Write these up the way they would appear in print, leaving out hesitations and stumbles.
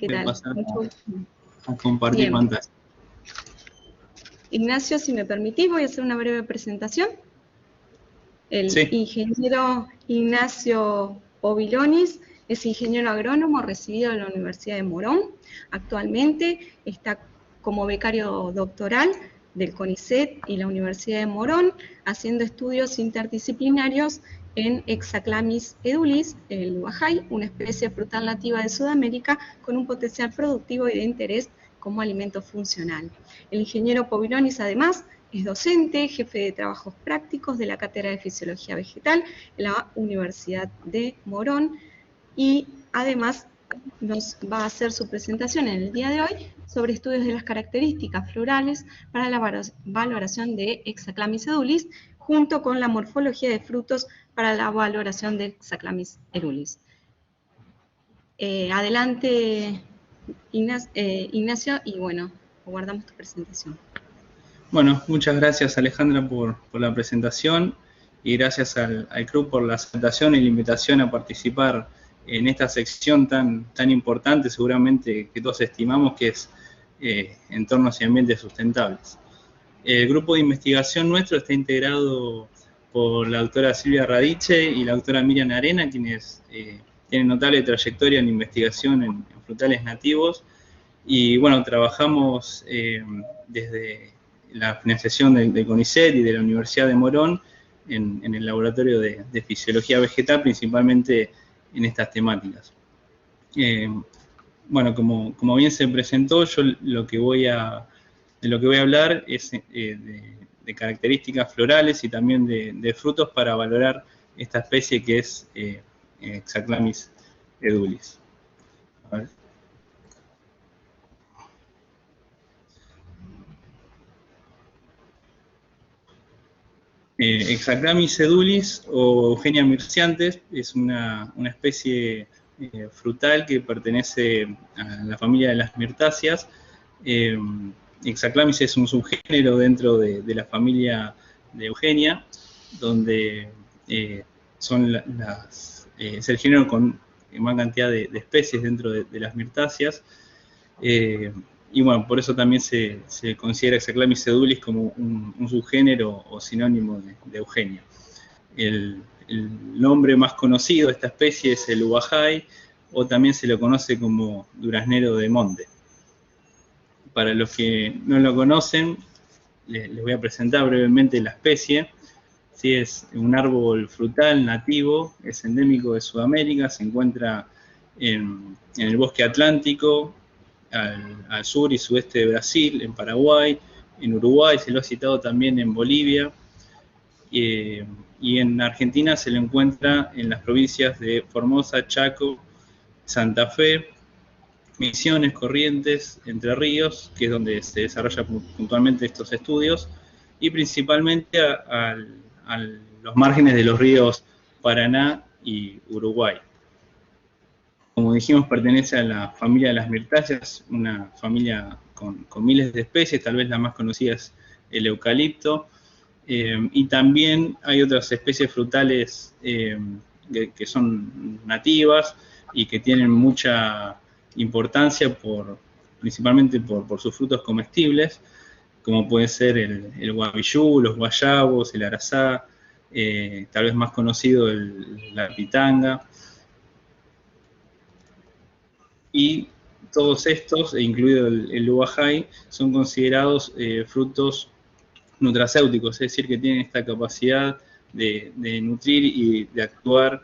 ¿Qué Voy a tal? pasar Mucho gusto. a compartir Bien. pantalla. Ignacio, si me permitís, voy a hacer una breve presentación. El Sí. ingeniero Ignacio Povilonis es ingeniero agrónomo recibido de la Universidad de Morón. Actualmente está como becario doctoral del CONICET y la Universidad de Morón, haciendo estudios interdisciplinarios en Hexaclamis edulis, el uajay, una especie frutal nativa de Sudamérica con un potencial productivo y de interés como alimento funcional. El ingeniero Povilonis, además, es docente, jefe de trabajos prácticos de la Cátedra de Fisiología Vegetal en la Universidad de Morón y además nos va a hacer su presentación en el día de hoy sobre estudios de las características florales para la valoración de Hexaclamis edulis junto con la morfología de frutos para la valoración de Hexaclamis edulis. Adelante, Ignacio, y bueno, guardamos tu presentación. Bueno, muchas gracias Alejandra por la presentación y gracias al club por la aceptación y la invitación a participar en esta sección tan importante, seguramente que todos estimamos que es entornos y ambientes sustentables. El grupo de investigación nuestro está integrado por la doctora Silvia Radiche y la doctora Miriam Arena, quienes tienen notable trayectoria en investigación en frutales nativos. Y bueno, trabajamos desde la financiación del CONICET y de la Universidad de Morón en el laboratorio de fisiología vegetal, principalmente en estas temáticas. Bueno, como bien se presentó, yo de lo que voy a hablar es de características florales y también de frutos para valorar esta especie que es Hexaclamis edulis. A ver. Hexaclamis edulis o Eugenia myrciantes es una especie frutal que pertenece a la familia de las mirtáceas. Hexaclamis es un subgénero dentro de la familia de Eugenia, donde es el género con más cantidad de especies dentro de las mirtáceas. Y bueno, por eso también se considera Hexaclamis edulis como un subgénero o sinónimo de Eugenia. El nombre más conocido de esta especie es el uajay, o también se lo conoce como duraznero de monte. Para los que no lo conocen, les voy a presentar brevemente la especie. Sí, es un árbol frutal nativo, es endémico de Sudamérica, se encuentra en el bosque atlántico, al sur y sudeste de Brasil, en Paraguay, en Uruguay, se lo ha citado también en Bolivia, y en Argentina se lo encuentra en las provincias de Formosa, Chaco, Santa Fe, Misiones, Corrientes, Entre Ríos, que es donde se desarrollan puntualmente estos estudios, y principalmente a los márgenes de los ríos Paraná y Uruguay. Como dijimos, pertenece a la familia de las mirtáceas, una familia con miles de especies, tal vez la más conocida es el eucalipto, y también hay otras especies frutales que son nativas y que tienen mucha importancia principalmente por sus frutos comestibles, como puede ser el guavillú, los guayabos, el arazá, tal vez más conocido la pitanga. Y todos estos, incluido el uajay, son considerados frutos nutracéuticos, es decir, que tienen esta capacidad de nutrir y de actuar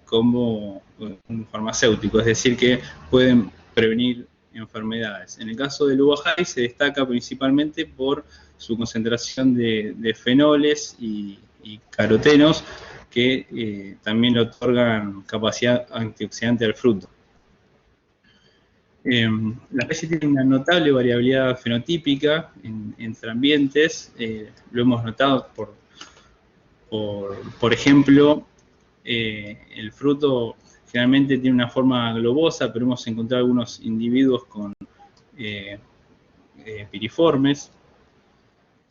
como un farmacéutico, es decir, que pueden prevenir enfermedades. En el caso del uajay se destaca principalmente por su concentración de fenoles y carotenos que también le otorgan capacidad antioxidante al fruto. La especie tiene una notable variabilidad fenotípica entre ambientes. Lo hemos notado por ejemplo, el fruto generalmente tiene una forma globosa, pero hemos encontrado algunos individuos con piriformes,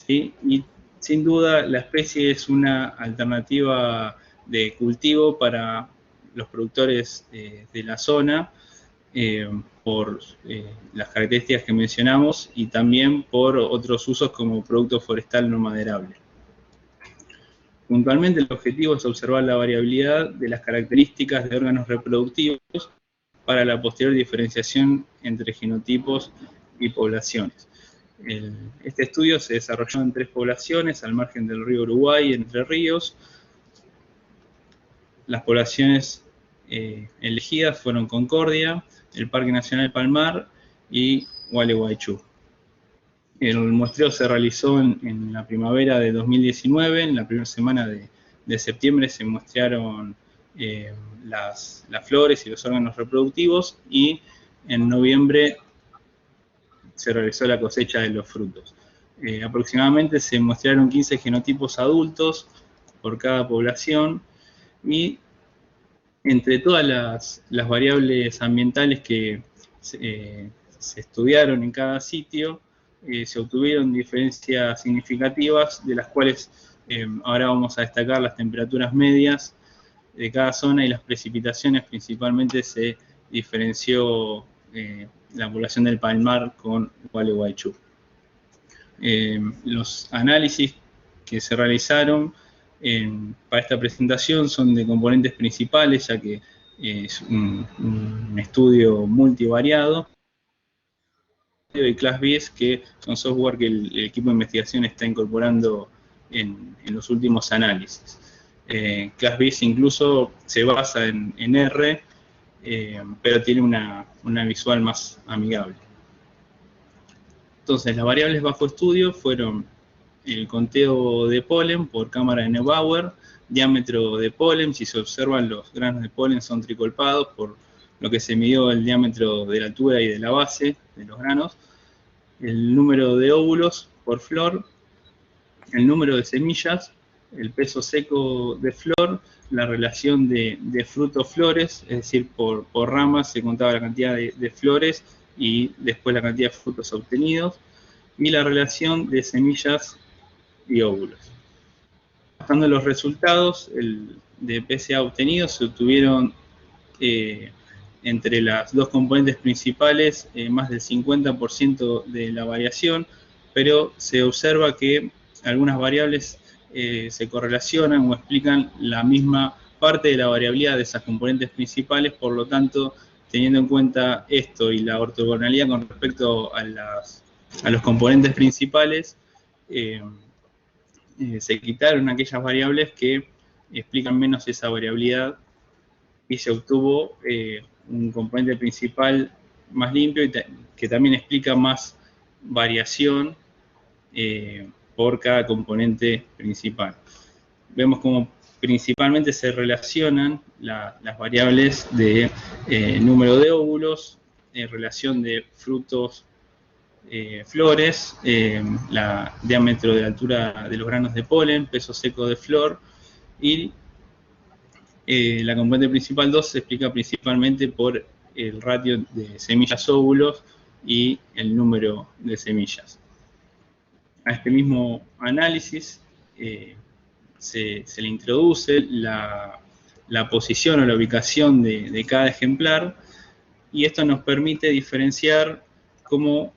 ¿sí? Y sin duda la especie es una alternativa de cultivo para los productores de la zona, por las características que mencionamos y también por otros usos como producto forestal no maderable. Puntualmente, el objetivo es observar la variabilidad de las características de órganos reproductivos para la posterior diferenciación entre genotipos y poblaciones. Este estudio se desarrolló en 3 poblaciones al margen del río Uruguay, Entre Ríos. Las poblaciones elegidas fueron Concordia, el Parque Nacional Palmar y Gualeguaychú. El muestreo se realizó en la primavera de 2019, en la primera semana de septiembre se muestrearon las flores y los órganos reproductivos, y en noviembre se realizó la cosecha de los frutos. Aproximadamente se muestrearon 15 genotipos adultos por cada población, y entre todas las variables ambientales que se estudiaron en cada sitio, se obtuvieron diferencias significativas, de las cuales ahora vamos a destacar las temperaturas medias de cada zona y las precipitaciones. Principalmente se diferenció la población del Palmar con Gualeguaychú. Los análisis que se realizaron para esta presentación son de componentes principales, ya que es un estudio multivariado, y ClassBiz, que son software que el equipo de investigación está incorporando en los últimos análisis. ClassBiz incluso se basa en R, pero tiene una visual más amigable. Entonces, las variables bajo estudio fueron el conteo de polen por cámara de Neubauer, diámetro de polen. Si se observan, los granos de polen son tricolpados, por lo que se midió el diámetro de la altura y de la base de los granos, el número de óvulos por flor, el número de semillas, el peso seco de flor, la relación de frutos-flores, es decir, por ramas se contaba la cantidad de flores y después la cantidad de frutos obtenidos, y la relación de semillas y óvulos. Bajando los resultados de PSA obtenidos, se obtuvieron entre las 2 componentes principales más del 50% de la variación, pero se observa que algunas variables se correlacionan o explican la misma parte de la variabilidad de esas componentes principales. Por lo tanto, teniendo en cuenta esto y la ortogonalidad con respecto a los componentes principales, se quitaron aquellas variables que explican menos esa variabilidad, y se obtuvo un componente principal más limpio y que también explica más variación por cada componente principal. Vemos cómo principalmente se relacionan las variables de número de óvulos, relación de frutos, flores, diámetro de altura de los granos de polen, peso seco de flor, y la componente principal 2 se explica principalmente por el ratio de semillas-óvulos y el número de semillas. A este mismo análisis se le introduce la posición o la ubicación de cada ejemplar, y esto nos permite diferenciar cómo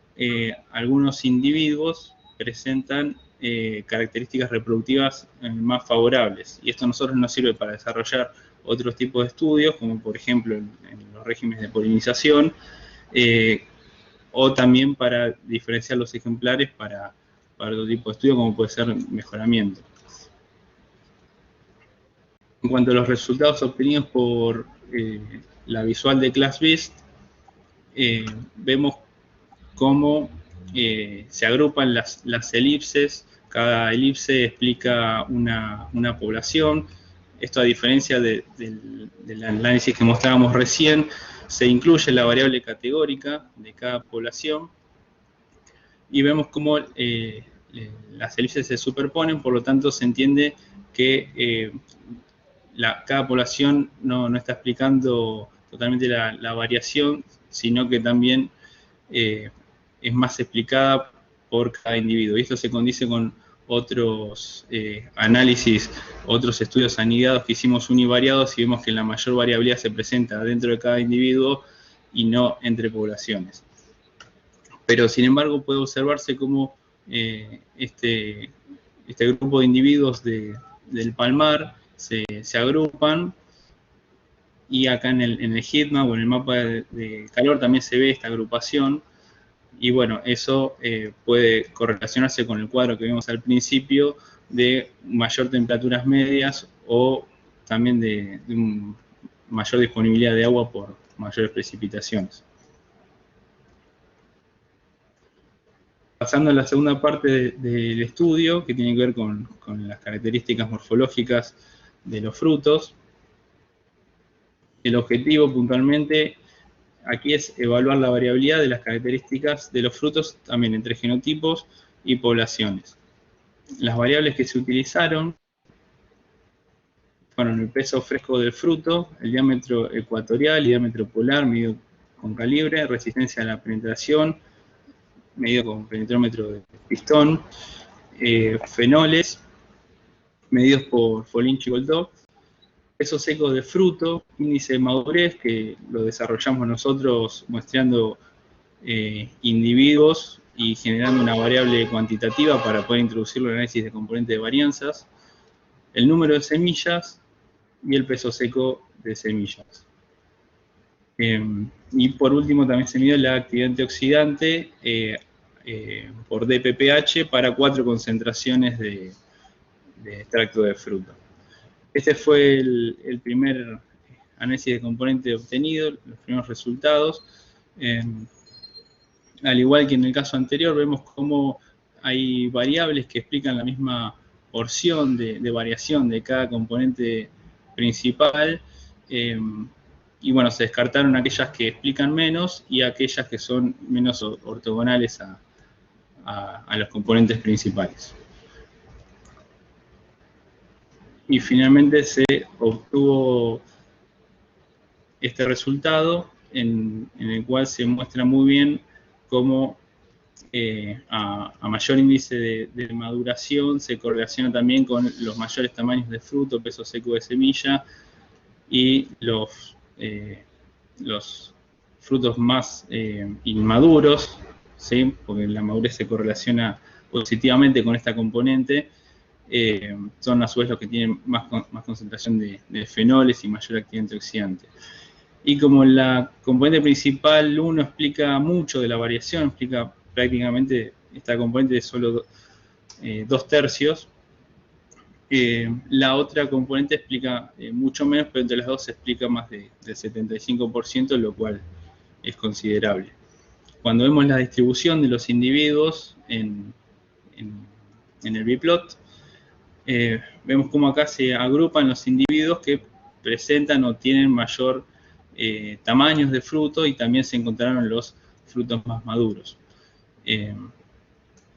algunos individuos presentan características reproductivas más favorables, y esto a nosotros nos sirve para desarrollar otros tipos de estudios, como por ejemplo en los regímenes de polinización, o también para diferenciar los ejemplares para otro tipo de estudio, como puede ser mejoramiento. En cuanto a los resultados obtenidos por la visual de ClassBiz, vemos cómo se agrupan las elipses. Cada elipse explica una población. Esto, a diferencia del análisis que mostrábamos recién, se incluye la variable categórica de cada población, y vemos cómo las elipses se superponen. Por lo tanto, se entiende que cada población no está explicando totalmente la variación, sino que también es más explicada por cada individuo. Y esto se condice con otros análisis, otros estudios anidados que hicimos univariados, y vemos que la mayor variabilidad se presenta dentro de cada individuo y no entre poblaciones. Pero sin embargo puede observarse cómo este grupo de individuos del palmar se agrupan, y acá en el heatmap o en el mapa de calor también se ve esta agrupación, y bueno, eso puede correlacionarse con el cuadro que vimos al principio de mayor temperaturas medias o también de mayor disponibilidad de agua por mayores precipitaciones. Pasando a la segunda parte del estudio, que tiene que ver con las características morfológicas de los frutos. El objetivo puntualmente aquí es evaluar la variabilidad de las características de los frutos también entre genotipos y poblaciones. Las variables que se utilizaron fueron el peso fresco del fruto, el diámetro ecuatorial y diámetro polar medido con calibre, resistencia a la penetración medido con penetrómetro de pistón, fenoles medidos por Follin-Chigoldov, peso seco de fruto, índice de madurez, que lo desarrollamos nosotros muestreando individuos y generando una variable cuantitativa para poder introducirlo en el análisis de componente de varianzas, el número de semillas y el peso seco de semillas. Y por último también se midió la actividad antioxidante por dppH para 4 concentraciones de extracto de fruta. Este fue el primer análisis de componente obtenido, los primeros resultados. Al igual que en el caso anterior, vemos cómo hay variables que explican la misma porción de variación de cada componente principal. Y bueno, se descartaron aquellas que explican menos y aquellas que son menos ortogonales a los componentes principales. Y finalmente se obtuvo este resultado en el cual se muestra muy bien cómo a mayor índice de maduración se correlaciona también con los mayores tamaños de fruto, peso seco de semilla y los frutos más inmaduros, ¿sí? Porque la madurez se correlaciona positivamente con esta componente. Son a su vez los que tienen más concentración de fenoles y mayor actividad antioxidante. Y como la componente principal 1 explica mucho de la variación, explica prácticamente esta componente de solo 2/3, la otra componente explica mucho menos, pero entre las dos se explica más del 75%, lo cual es considerable. Cuando vemos la distribución de los individuos en el biplot, vemos cómo acá se agrupan los individuos que presentan o tienen mayor tamaños de fruto, y también se encontraron los frutos más maduros.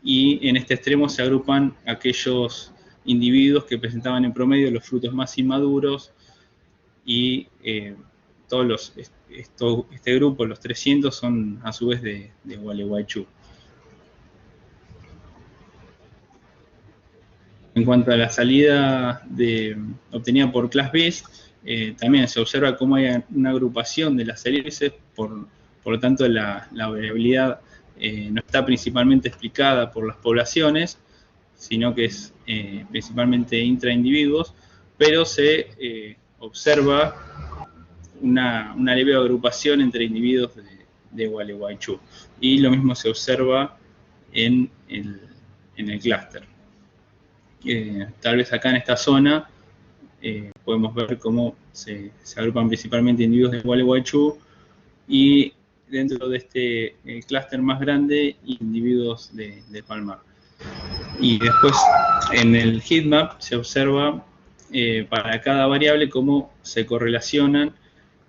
Y en este extremo se agrupan aquellos individuos que presentaban en promedio los frutos más inmaduros, y este grupo, los 300, son a su vez de Gualeguaychú. En cuanto a la salida obtenida por ClassBiz, también se observa cómo hay una agrupación de las hélices, por lo tanto la variabilidad no está principalmente explicada por las poblaciones, sino que es principalmente intraindividuos, pero se observa una leve agrupación entre individuos de Gualeguaychú, y lo mismo se observa en el clúster. Tal vez acá en esta zona podemos ver cómo se agrupan principalmente individuos de Gualeguaychú, y dentro de este clúster más grande, individuos de Palmar. Y después en el heatmap se observa para cada variable cómo se correlacionan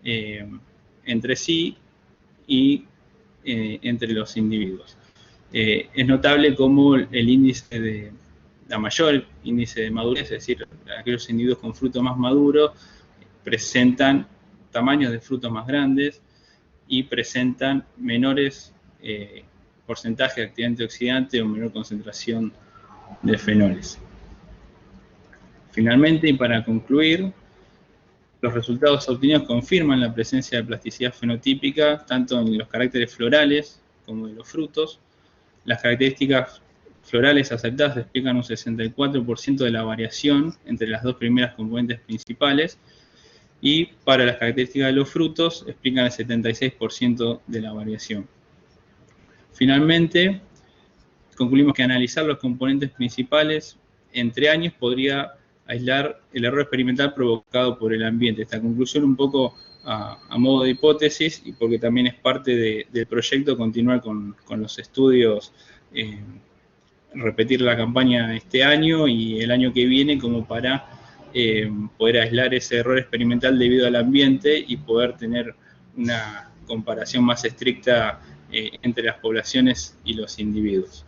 entre sí y entre los individuos. Es notable cómo el índice la mayor índice de madurez, es decir, aquellos individuos con fruto más maduro, presentan tamaños de frutos más grandes y presentan menores porcentajes de actividad antioxidante o menor concentración de fenoles. Finalmente, y para concluir, los resultados obtenidos confirman la presencia de plasticidad fenotípica tanto en los caracteres florales como de los frutos. Las características florales aceptadas explican un 64% de la variación entre las dos primeras componentes principales, y para las características de los frutos explican el 76% de la variación. Finalmente, concluimos que analizar los componentes principales entre años podría aislar el error experimental provocado por el ambiente. Esta conclusión un poco a modo de hipótesis, y porque también es parte del proyecto continuar con los estudios, repetir la campaña este año y el año que viene, como para poder aislar ese error experimental debido al ambiente y poder tener una comparación más estricta entre las poblaciones y los individuos.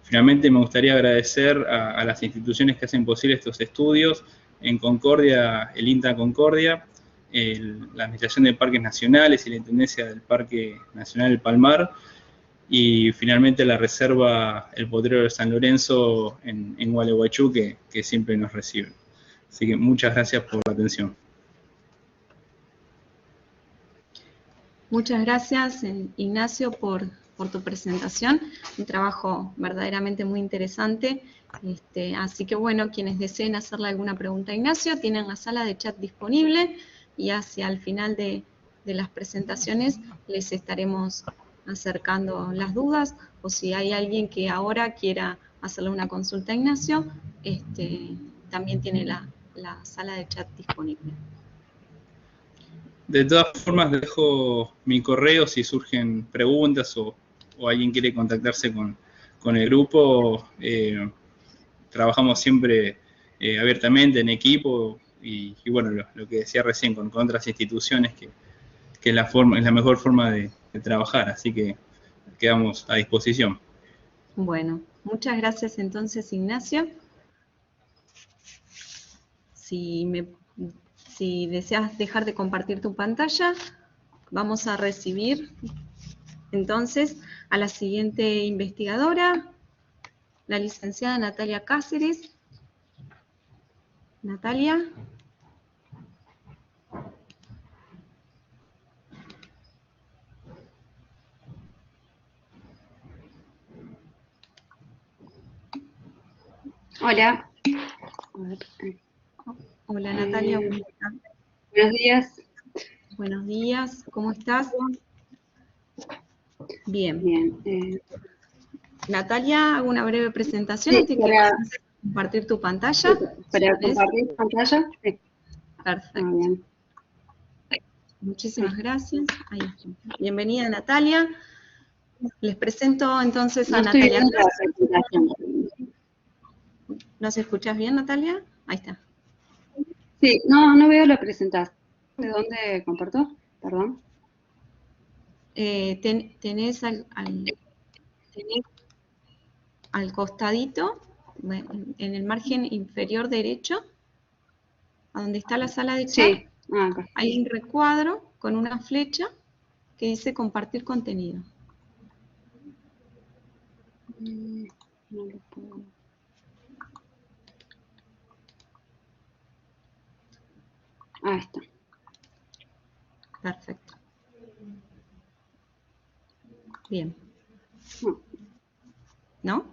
Finalmente, me gustaría agradecer a las instituciones que hacen posible estos estudios. En Concordia, el INTA Concordia, la Administración de Parques Nacionales y la Intendencia del Parque Nacional del Palmar, y finalmente la Reserva El Potrero de San Lorenzo en Gualeguaychú, que siempre nos recibe. Así que muchas gracias por la atención. Muchas gracias, Ignacio, por tu presentación. Un trabajo verdaderamente muy interesante. Así que bueno, quienes deseen hacerle alguna pregunta a Ignacio, tienen la sala de chat disponible, y hacia el final de las presentaciones les estaremos acercando las dudas, o si hay alguien que ahora quiera hacerle una consulta a Ignacio, también tiene la sala de chat disponible. De todas formas, dejo mi correo si surgen preguntas o alguien quiere contactarse con el grupo. Trabajamos siempre abiertamente, en equipo, y bueno, lo que decía recién, con otras instituciones, que es la mejor forma de trabajar, así que quedamos a disposición. Bueno, muchas gracias entonces, Ignacio. Si deseas dejar de compartir tu pantalla, vamos a recibir entonces a la siguiente investigadora, la licenciada Natalia Cáceres. Natalia. Hola. Hola Natalia. Buenos días. Buenos días, ¿cómo estás? Bien. Bien. Natalia, hago una breve presentación. Sí, para compartir tu pantalla. Para compartir tu pantalla. Sí. Perfecto. Bien. Muchísimas gracias. Ahí está. Bienvenida, Natalia. Les presento entonces a Natalia. ¿Nos escuchás bien, Natalia? Ahí está. Sí, no veo la presentación. ¿De dónde comparto? Perdón. Tenés al costadito, en el margen inferior derecho, a donde está la sala de chat, Sí. Acá. Hay un recuadro con una flecha que dice compartir contenido. No lo puedo. Ahí está. Perfecto. Bien. ¿No?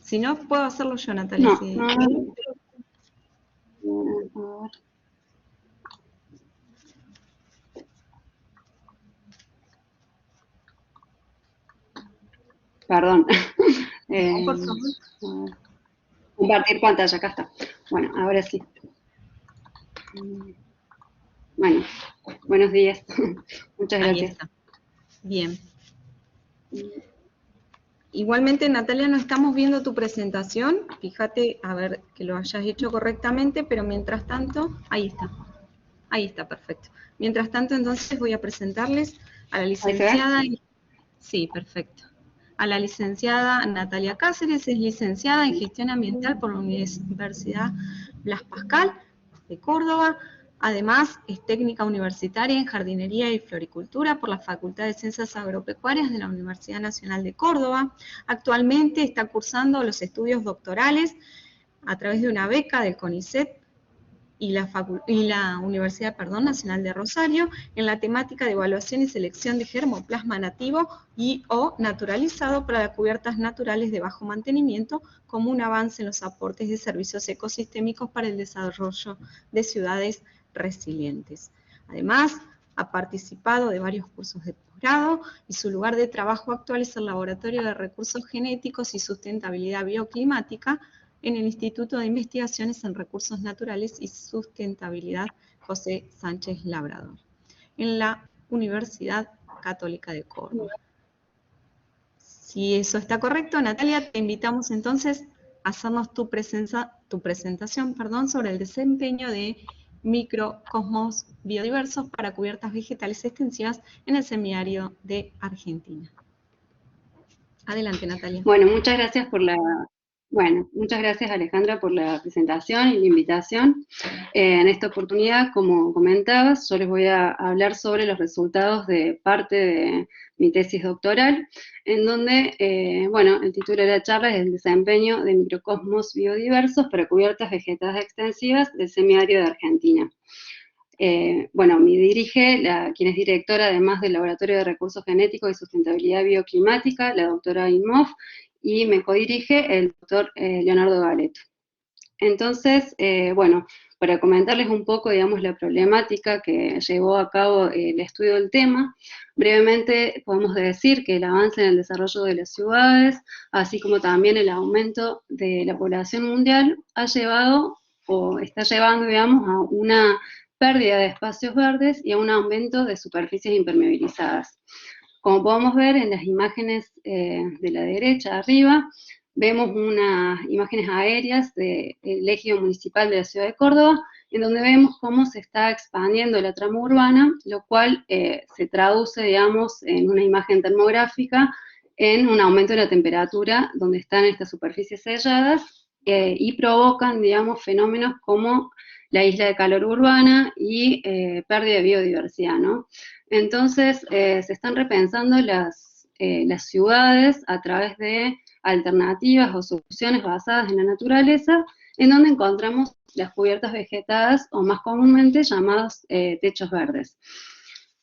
Si no, puedo hacerlo yo, Natalia. No, si... no. A ver. Perdón. No, por favor. Compartir pantalla, acá está. Bueno, ahora sí. Bueno, buenos días. Muchas gracias. Ahí está. Bien. Igualmente, Natalia, no estamos viendo tu presentación. Fíjate, a ver, que lo hayas hecho correctamente, pero mientras tanto, ahí está. Ahí está, perfecto. Mientras tanto, entonces voy a presentarles a la licenciada. Sí, perfecto. A la licenciada Natalia Cáceres, es licenciada en Gestión Ambiental por la Universidad Blas Pascal de Córdoba. Además, es técnica universitaria en Jardinería y Floricultura por la Facultad de Ciencias Agropecuarias de la Universidad Nacional de Córdoba. Actualmente está cursando los estudios doctorales a través de una beca del CONICET y la Universidad Nacional de Rosario en la temática de evaluación y selección de germoplasma nativo y o naturalizado para las cubiertas naturales de bajo mantenimiento como un avance en los aportes de servicios ecosistémicos para el desarrollo de ciudades resilientes. Además, ha participado de varios cursos de posgrado y su lugar de trabajo actual es el Laboratorio de Recursos Genéticos y Sustentabilidad Bioclimática en el Instituto de Investigaciones en Recursos Naturales y Sustentabilidad José Sánchez Labrador, en la Universidad Católica de Córdoba. Si eso está correcto, Natalia, te invitamos entonces a hacernos tu presentación sobre el desempeño de microcosmos biodiversos para cubiertas vegetales extensivas en el semiárido de Argentina. Adelante, Natalia. Bueno, muchas gracias Alejandra por la presentación y la invitación. En esta oportunidad, como comentabas, yo les voy a hablar sobre los resultados de parte de mi tesis doctoral, en donde, bueno, el título de la charla es el desempeño de microcosmos biodiversos para cubiertas vegetales extensivas del semiárido de Argentina. Bueno, me dirige quien es directora, además del Laboratorio de Recursos Genéticos y Sustentabilidad Bioclimática, la doctora Inmoff, y me codirige el doctor Leonardo Galeto. Entonces, bueno, para comentarles un poco, digamos, la problemática que llevó a cabo el estudio del tema, brevemente podemos decir que el avance en el desarrollo de las ciudades, así como también el aumento de la población mundial, ha llevado, o está llevando, digamos, a una pérdida de espacios verdes y a un aumento de superficies impermeabilizadas. Como podemos ver en las imágenes de la derecha arriba, vemos unas imágenes aéreas del ejido municipal de la ciudad de Córdoba, en donde vemos cómo se está expandiendo la trama urbana, lo cual se traduce, digamos, en una imagen termográfica, en un aumento de la temperatura donde están estas superficies selladas y provocan, digamos, fenómenos como la isla de calor urbana y pérdida de biodiversidad, ¿no? Entonces, se están repensando las ciudades a través de alternativas o soluciones basadas en la naturaleza, en donde encontramos las cubiertas vegetadas, o más comúnmente llamados techos verdes.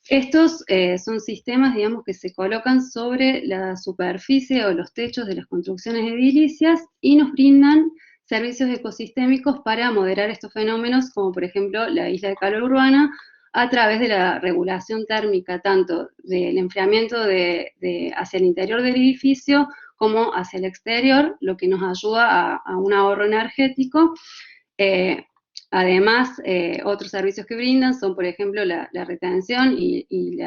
Estos son sistemas, digamos, que se colocan sobre la superficie o los techos de las construcciones edilicias y nos brindan servicios ecosistémicos para moderar estos fenómenos, como por ejemplo la isla de calor urbana, a través de la regulación térmica, tanto del enfriamiento hacia el interior del edificio como hacia el exterior, lo que nos ayuda a un ahorro energético. Además, otros servicios que brindan son, por ejemplo, la retención y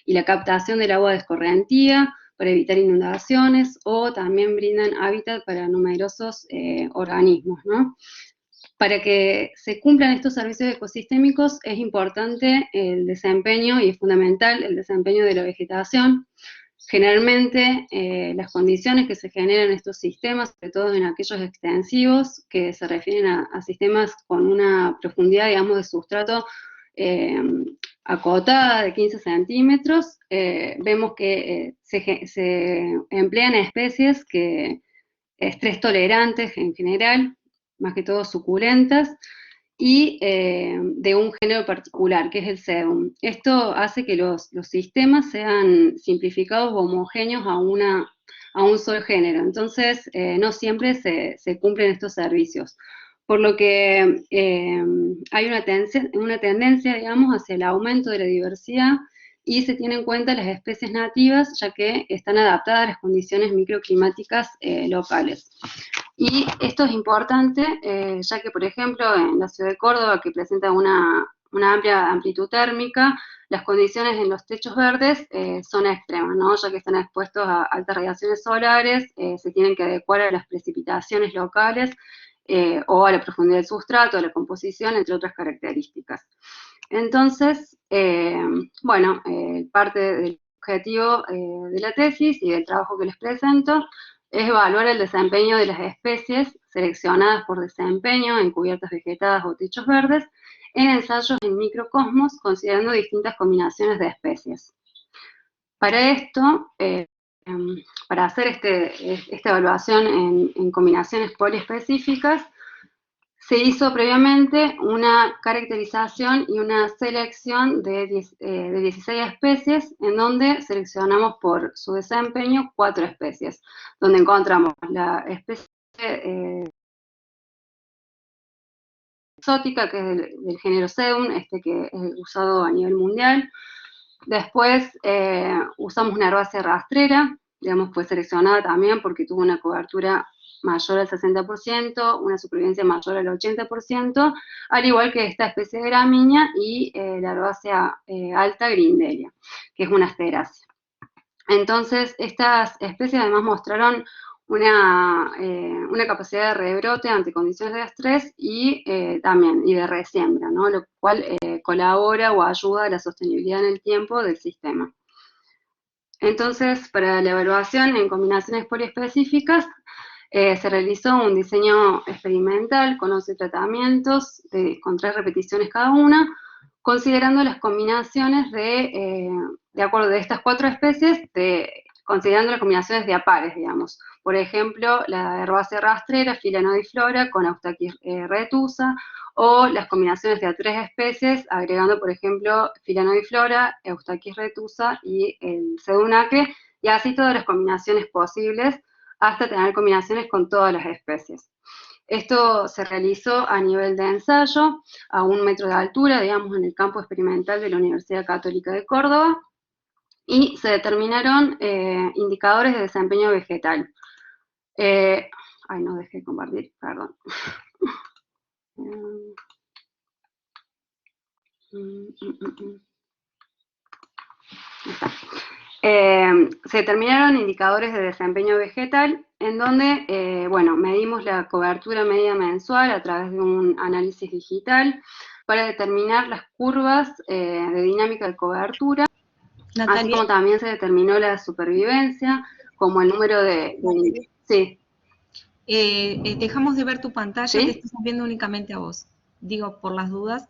la captación del agua de escorrentía para evitar inundaciones, o también brindan hábitat para numerosos organismos, ¿no? Para que se cumplan estos servicios ecosistémicos es importante el desempeño, y es fundamental el desempeño de la vegetación. Generalmente las condiciones que se generan en estos sistemas, sobre todo en aquellos extensivos, que se refieren a sistemas con una profundidad, digamos, de sustrato acotada de 15 centímetros, vemos que se emplean especies que estrés tolerantes en general, más que todo suculentas, y de un género particular, que es el sedum. Esto hace que los sistemas sean simplificados o homogéneos a un solo género. Entonces, no siempre se cumplen estos servicios. Por lo que hay una tendencia, digamos, hacia el aumento de la diversidad, y se tienen en cuenta las especies nativas, ya que están adaptadas a las condiciones microclimáticas locales. Y esto es importante, ya que, por ejemplo, en la ciudad de Córdoba, que presenta una amplia amplitud térmica, las condiciones en los techos verdes son extremas, ¿no? Ya que están expuestos a altas radiaciones solares, se tienen que adecuar a las precipitaciones locales, o a la profundidad del sustrato, a la composición, entre otras características. Entonces, bueno, parte del objetivo de la tesis y del trabajo que les presento es evaluar el desempeño de las especies seleccionadas por desempeño en cubiertas vegetadas o techos verdes en ensayos en microcosmos, considerando distintas combinaciones de especies. Para esto, para hacer esta evaluación en combinaciones poliespecíficas, se hizo previamente una caracterización y una selección de 16 especies, en donde seleccionamos por su desempeño 4 especies, donde encontramos la especie exótica, que es del género Sedum, que es usado a nivel mundial. Después usamos una herbácea rastrera, digamos, fue seleccionada también porque tuvo una cobertura mayor al 60%, una supervivencia mayor al 80%, al igual que esta especie de gramínea y la herbácea alta Grindelia, que es una asterácea. Entonces, estas especies además mostraron una capacidad de rebrote ante condiciones de estrés y también de resiembra, ¿no? Lo cual colabora o ayuda a la sostenibilidad en el tiempo del sistema. Entonces, para la evaluación en combinaciones poliespecíficas, se realizó un diseño experimental con 11 tratamientos con 3 repeticiones cada una, considerando las combinaciones de acuerdo de estas 4 especies, considerando las combinaciones de apares, digamos. Por ejemplo, la herbácea rastrera, Filanodiflora, con Eustaquis retusa, o las combinaciones de 3 especies, agregando, por ejemplo, Filanodiflora, Eustaquis retusa y el Sedunaque, y así todas las combinaciones posibles, hasta tener combinaciones con todas las especies. Esto se realizó a nivel de ensayo, a 1 metro de altura, digamos, en el campo experimental de la Universidad Católica de Córdoba, y se determinaron indicadores de desempeño vegetal. Ay, no dejé de compartir, perdón. Se determinaron indicadores de desempeño vegetal, en donde, bueno, medimos la cobertura media mensual a través de un análisis digital para determinar las curvas de dinámica de cobertura, Natalia, así como también se determinó la supervivencia, como el número de sí. Dejamos de ver tu pantalla, ¿Sí? te estamos viendo únicamente a vos. Digo, por las dudas.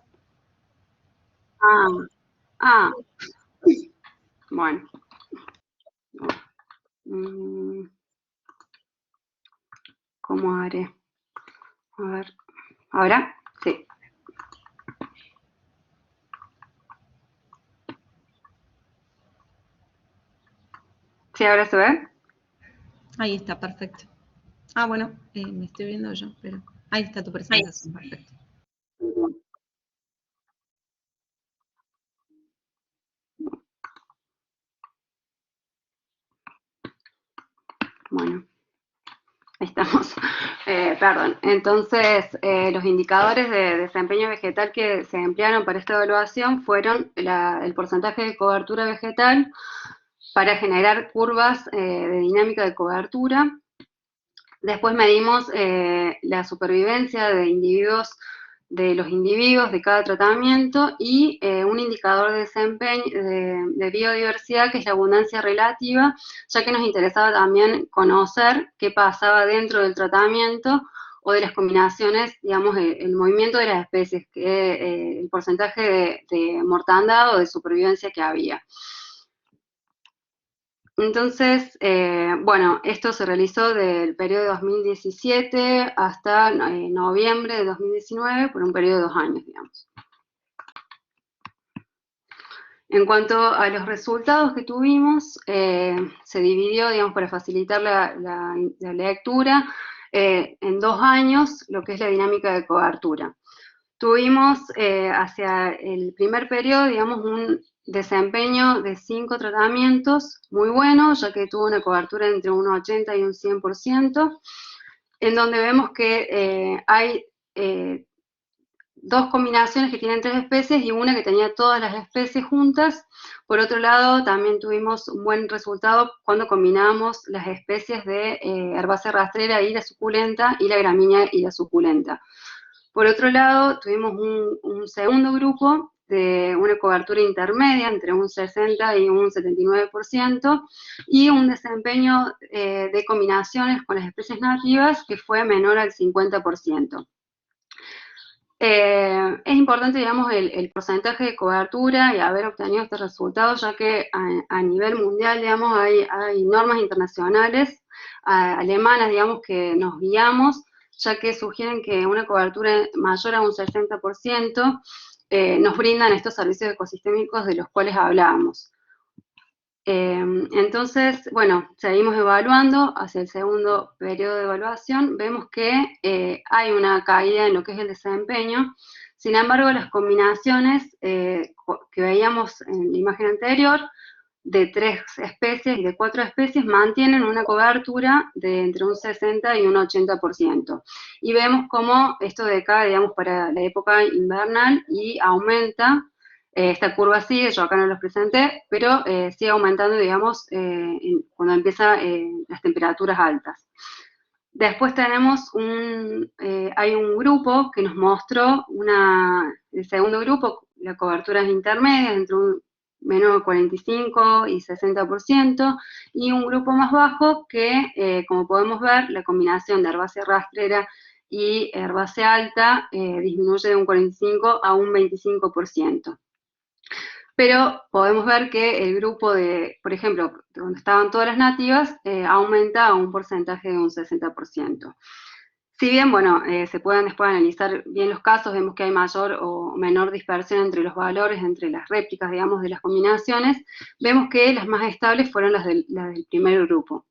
Bueno. ¿Cómo haré? A ver. ¿Ahora? Sí. ¿Sí ahora se ve? Ahí está, perfecto. Ah, bueno, me estoy viendo yo, pero ahí está tu presentación, perfecto. Bueno, ahí estamos. Perdón. Entonces, los indicadores de desempeño vegetal que se emplearon para esta evaluación fueron el porcentaje de cobertura vegetal para generar curvas de dinámica de cobertura. Después medimos la supervivencia de los individuos de cada tratamiento y un indicador de desempeño de biodiversidad, que es la abundancia relativa, ya que nos interesaba también conocer qué pasaba dentro del tratamiento o de las combinaciones, digamos, el movimiento de las especies, el porcentaje de mortandad o de supervivencia que había. Entonces, bueno, esto se realizó del periodo de 2017 hasta noviembre de 2019, por un periodo de 2 años, digamos. En cuanto a los resultados que tuvimos, se dividió, digamos, para facilitar la lectura, en 2 años, lo que es la dinámica de cobertura. Tuvimos hacia el primer periodo, digamos, un desempeño de 5 tratamientos muy bueno, ya que tuvo una cobertura entre un 80 y un 100%, en donde vemos que hay 2 combinaciones que tienen 3 especies y una que tenía todas las especies juntas. Por otro lado, también tuvimos un buen resultado cuando combinamos las especies de herbácea rastrera y la suculenta, y la gramínea y la suculenta. Por otro lado, tuvimos un segundo grupo de una cobertura intermedia entre un 60 y un 79%, y un desempeño de combinaciones con las especies nativas que fue menor al 50%. Es importante, digamos, el porcentaje de cobertura y haber obtenido este resultado, ya que a nivel mundial, digamos, hay normas internacionales alemanas, digamos, que nos guiamos, ya que sugieren que una cobertura mayor a un 60% nos brindan estos servicios ecosistémicos de los cuales hablábamos. Entonces, bueno, seguimos evaluando hacia el segundo periodo de evaluación, vemos que hay una caída en lo que es el desempeño. Sin embargo, las combinaciones que veíamos en la imagen anterior, de 3 especies y de 4 especies, mantienen una cobertura de entre un 60 y un 80%. Y vemos cómo esto decae, digamos, para la época invernal y aumenta. Esta curva sigue, yo acá no los presenté, pero sigue aumentando, digamos, cuando empiezan las temperaturas altas. Después tenemos hay un grupo que nos mostró el segundo grupo, la cobertura es intermedia, entre un menos 45 y 60%, y un grupo más bajo que, como podemos ver, la combinación de herbácea rastrera y herbácea alta disminuye de un 45 a un 25%. Pero podemos ver que el grupo de, por ejemplo, donde estaban todas las nativas, aumenta a un porcentaje de un 60%. Si bien, bueno, se pueden después analizar bien los casos, vemos que hay mayor o menor dispersión entre los valores, entre las réplicas, digamos, de las combinaciones, vemos que las más estables fueron las del primer grupo.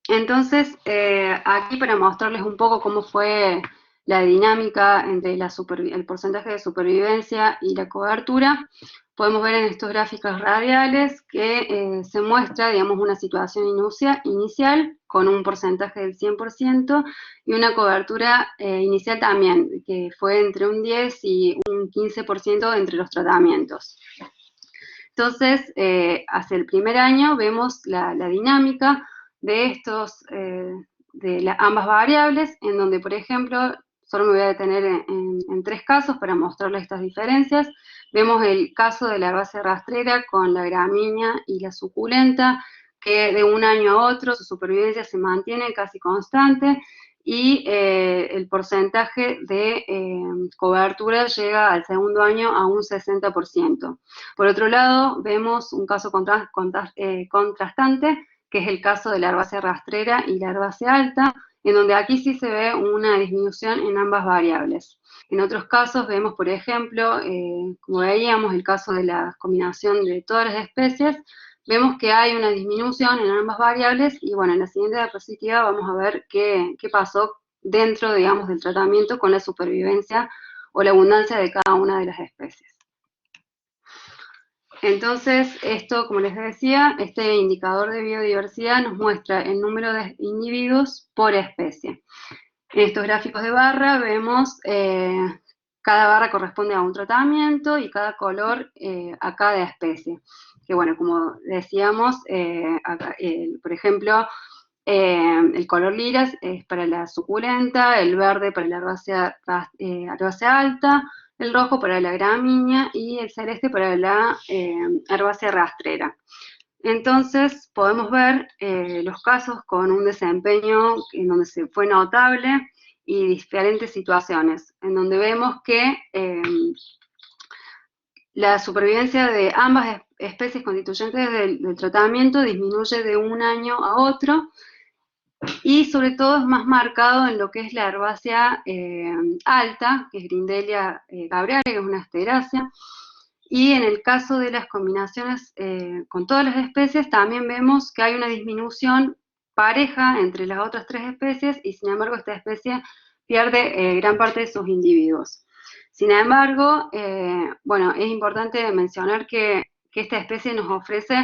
Entonces, aquí para mostrarles un poco cómo fue la dinámica entre el porcentaje de supervivencia y la cobertura, podemos ver en estos gráficos radiales que se muestra, digamos, una situación inicial con un porcentaje del 100% y una cobertura inicial también, que fue entre un 10 y un 15% entre los tratamientos. Entonces, hacia el primer año vemos la dinámica de ambas variables, en donde, por ejemplo, solo me voy a detener en 3 casos para mostrarles estas diferencias. Vemos el caso de la herbácea rastrera con la gramínea y la suculenta, que de un año a otro su supervivencia se mantiene casi constante, y el porcentaje de cobertura llega al segundo año a un 60%. Por otro lado, vemos un caso contrastante, que es el caso de la herbácea rastrera y la herbácea alta, en donde aquí sí se ve una disminución en ambas variables. En otros casos vemos, por ejemplo, como veíamos, el caso de la combinación de todas las especies, vemos que hay una disminución en ambas variables y, bueno, en la siguiente diapositiva vamos a ver qué pasó dentro, digamos, del tratamiento con la supervivencia o la abundancia de cada una de las especies. Entonces, esto, como les decía, este indicador de biodiversidad nos muestra el número de individuos por especie. En estos gráficos de barra vemos cada barra corresponde a un tratamiento y cada color a cada especie. Que bueno, como decíamos, por ejemplo, el color lila es para la suculenta, el verde para la herbácea alta, el rojo para la gramínea y el celeste para la herbácea rastrera. Entonces podemos ver los casos con un desempeño en donde se fue notable y diferentes situaciones, en donde vemos que la supervivencia de ambas especies constituyentes del tratamiento disminuye de un año a otro, y sobre todo es más marcado en lo que es la herbácea alta, que es Grindelia gabriaria, que es una asterácea, y en el caso de las combinaciones con todas las especies también vemos que hay una disminución pareja entre las otras 3 especies, y sin embargo esta especie pierde gran parte de sus individuos. Sin embargo, bueno, es importante mencionar que esta especie nos ofrece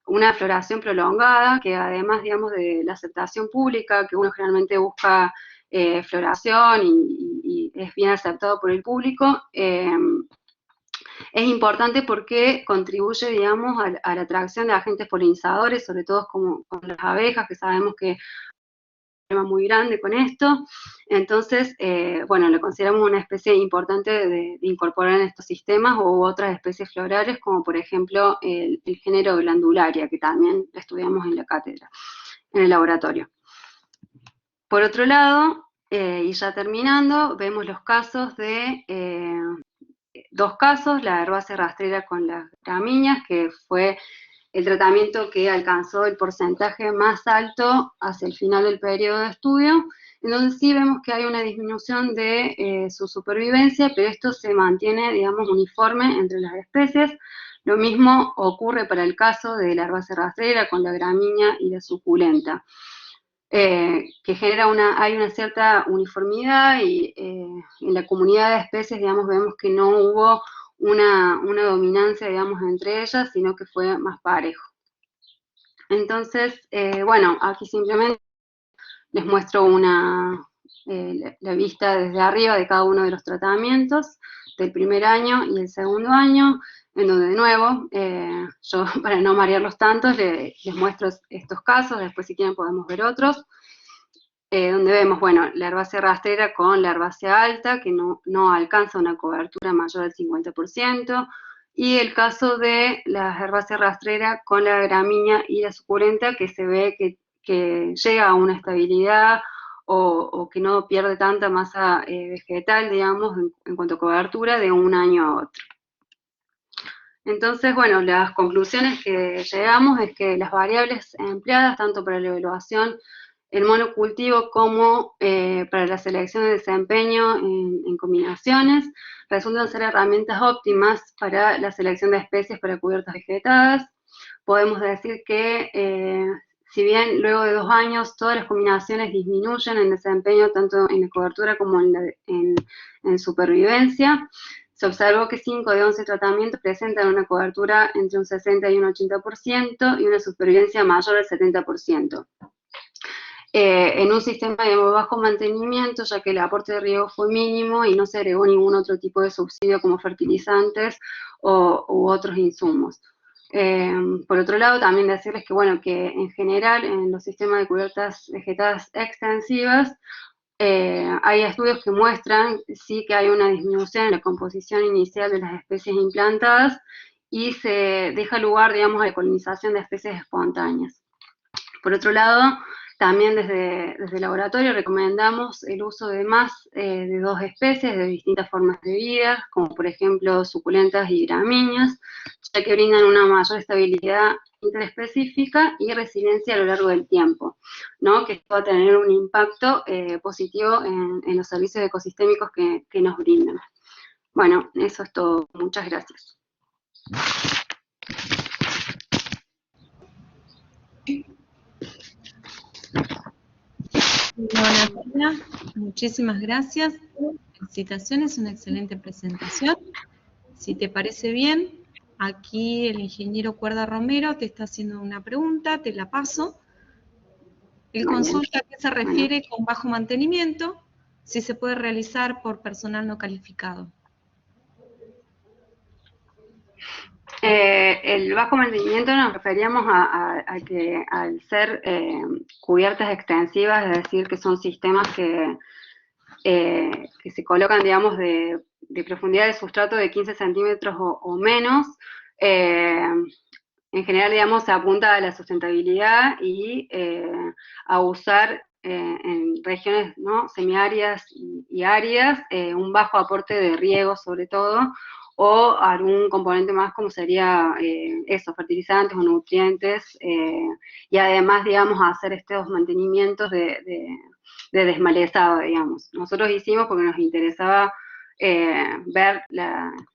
una floración prolongada, que además, digamos, de la aceptación pública, que uno generalmente busca floración y es bien aceptado por el público, es importante porque contribuye, digamos, a la atracción de agentes polinizadores, sobre todo como las abejas, que sabemos que problema muy grande con esto. Entonces, bueno, lo consideramos una especie importante de incorporar en estos sistemas, u otras especies florales, como por ejemplo el género Glandularia, que también estudiamos en la cátedra, en el laboratorio. Por otro lado, y ya terminando, vemos los casos de 2 casos, la herbácea rastrera con las gramíneas, que fue el tratamiento que alcanzó el porcentaje más alto hacia el final del periodo de estudio, en donde sí vemos que hay una disminución de su supervivencia, pero esto se mantiene, digamos, uniforme entre las especies. Lo mismo ocurre para el caso de la herbácea rastrera con la gramínea y la suculenta, que genera hay una cierta uniformidad y en la comunidad de especies, digamos, vemos que no hubo una dominancia, digamos, entre ellas, sino que fue más parejo. Entonces, bueno, aquí simplemente les muestro la vista desde arriba de cada uno de los tratamientos del primer año y el segundo año, en donde de nuevo, yo para no marearlos tanto, les muestro estos casos, después si quieren podemos ver otros, donde vemos, bueno, la herbácea rastrera con la herbácea alta, que no alcanza una cobertura mayor al 50%, y el caso de la herbácea rastrera con la gramínea y la suculenta, que se ve que llega a una estabilidad o que no pierde tanta masa vegetal, digamos, en cuanto a cobertura de un año a otro. Entonces, bueno, las conclusiones que llegamos es que las variables empleadas, tanto para la evaluación el monocultivo como para la selección de desempeño en combinaciones, resultan ser herramientas óptimas para la selección de especies para cubiertas vegetadas. Podemos decir que si bien luego de 2 años todas las combinaciones disminuyen en desempeño tanto en la cobertura como en supervivencia, se observó que 5 de 11 tratamientos presentan una cobertura entre un 60 y un 80% y una supervivencia mayor al 70%. En un sistema de bajo mantenimiento, ya que el aporte de riego fue mínimo y no se agregó ningún otro tipo de subsidio como fertilizantes u otros insumos. Por otro lado, también decirles que, bueno, que en general en los sistemas de cubiertas vegetadas extensivas hay estudios que muestran sí que hay una disminución en la composición inicial de las especies implantadas y se deja lugar, digamos, a la colonización de especies espontáneas. Por otro lado, también desde el laboratorio recomendamos el uso de más de 2 especies de distintas formas de vida, como por ejemplo suculentas y gramíneas, ya que brindan una mayor estabilidad interespecífica y resiliencia a lo largo del tiempo, ¿no? Que esto va a tener un impacto positivo en los servicios ecosistémicos que nos brindan. Bueno, eso es todo. Muchas gracias. Natalia, muchísimas gracias. Felicitaciones, una excelente presentación. Si te parece bien, aquí el ingeniero Cuerda Romero te está haciendo una pregunta, te la paso. Él consulta a qué se refiere con bajo mantenimiento, si se puede realizar por personal no calificado. El bajo mantenimiento nos referíamos a que al ser cubiertas extensivas, es decir, que son sistemas que se colocan, digamos, de profundidad de sustrato de 15 centímetros o menos, en general, digamos, se apunta a la sustentabilidad y a usar en regiones, ¿no?, semiáridas y áridas un bajo aporte de riego, sobre todo, o algún componente más como sería fertilizantes o nutrientes, y además, digamos, hacer estos mantenimientos de desmalezado, digamos. Nosotros hicimos porque nos interesaba ver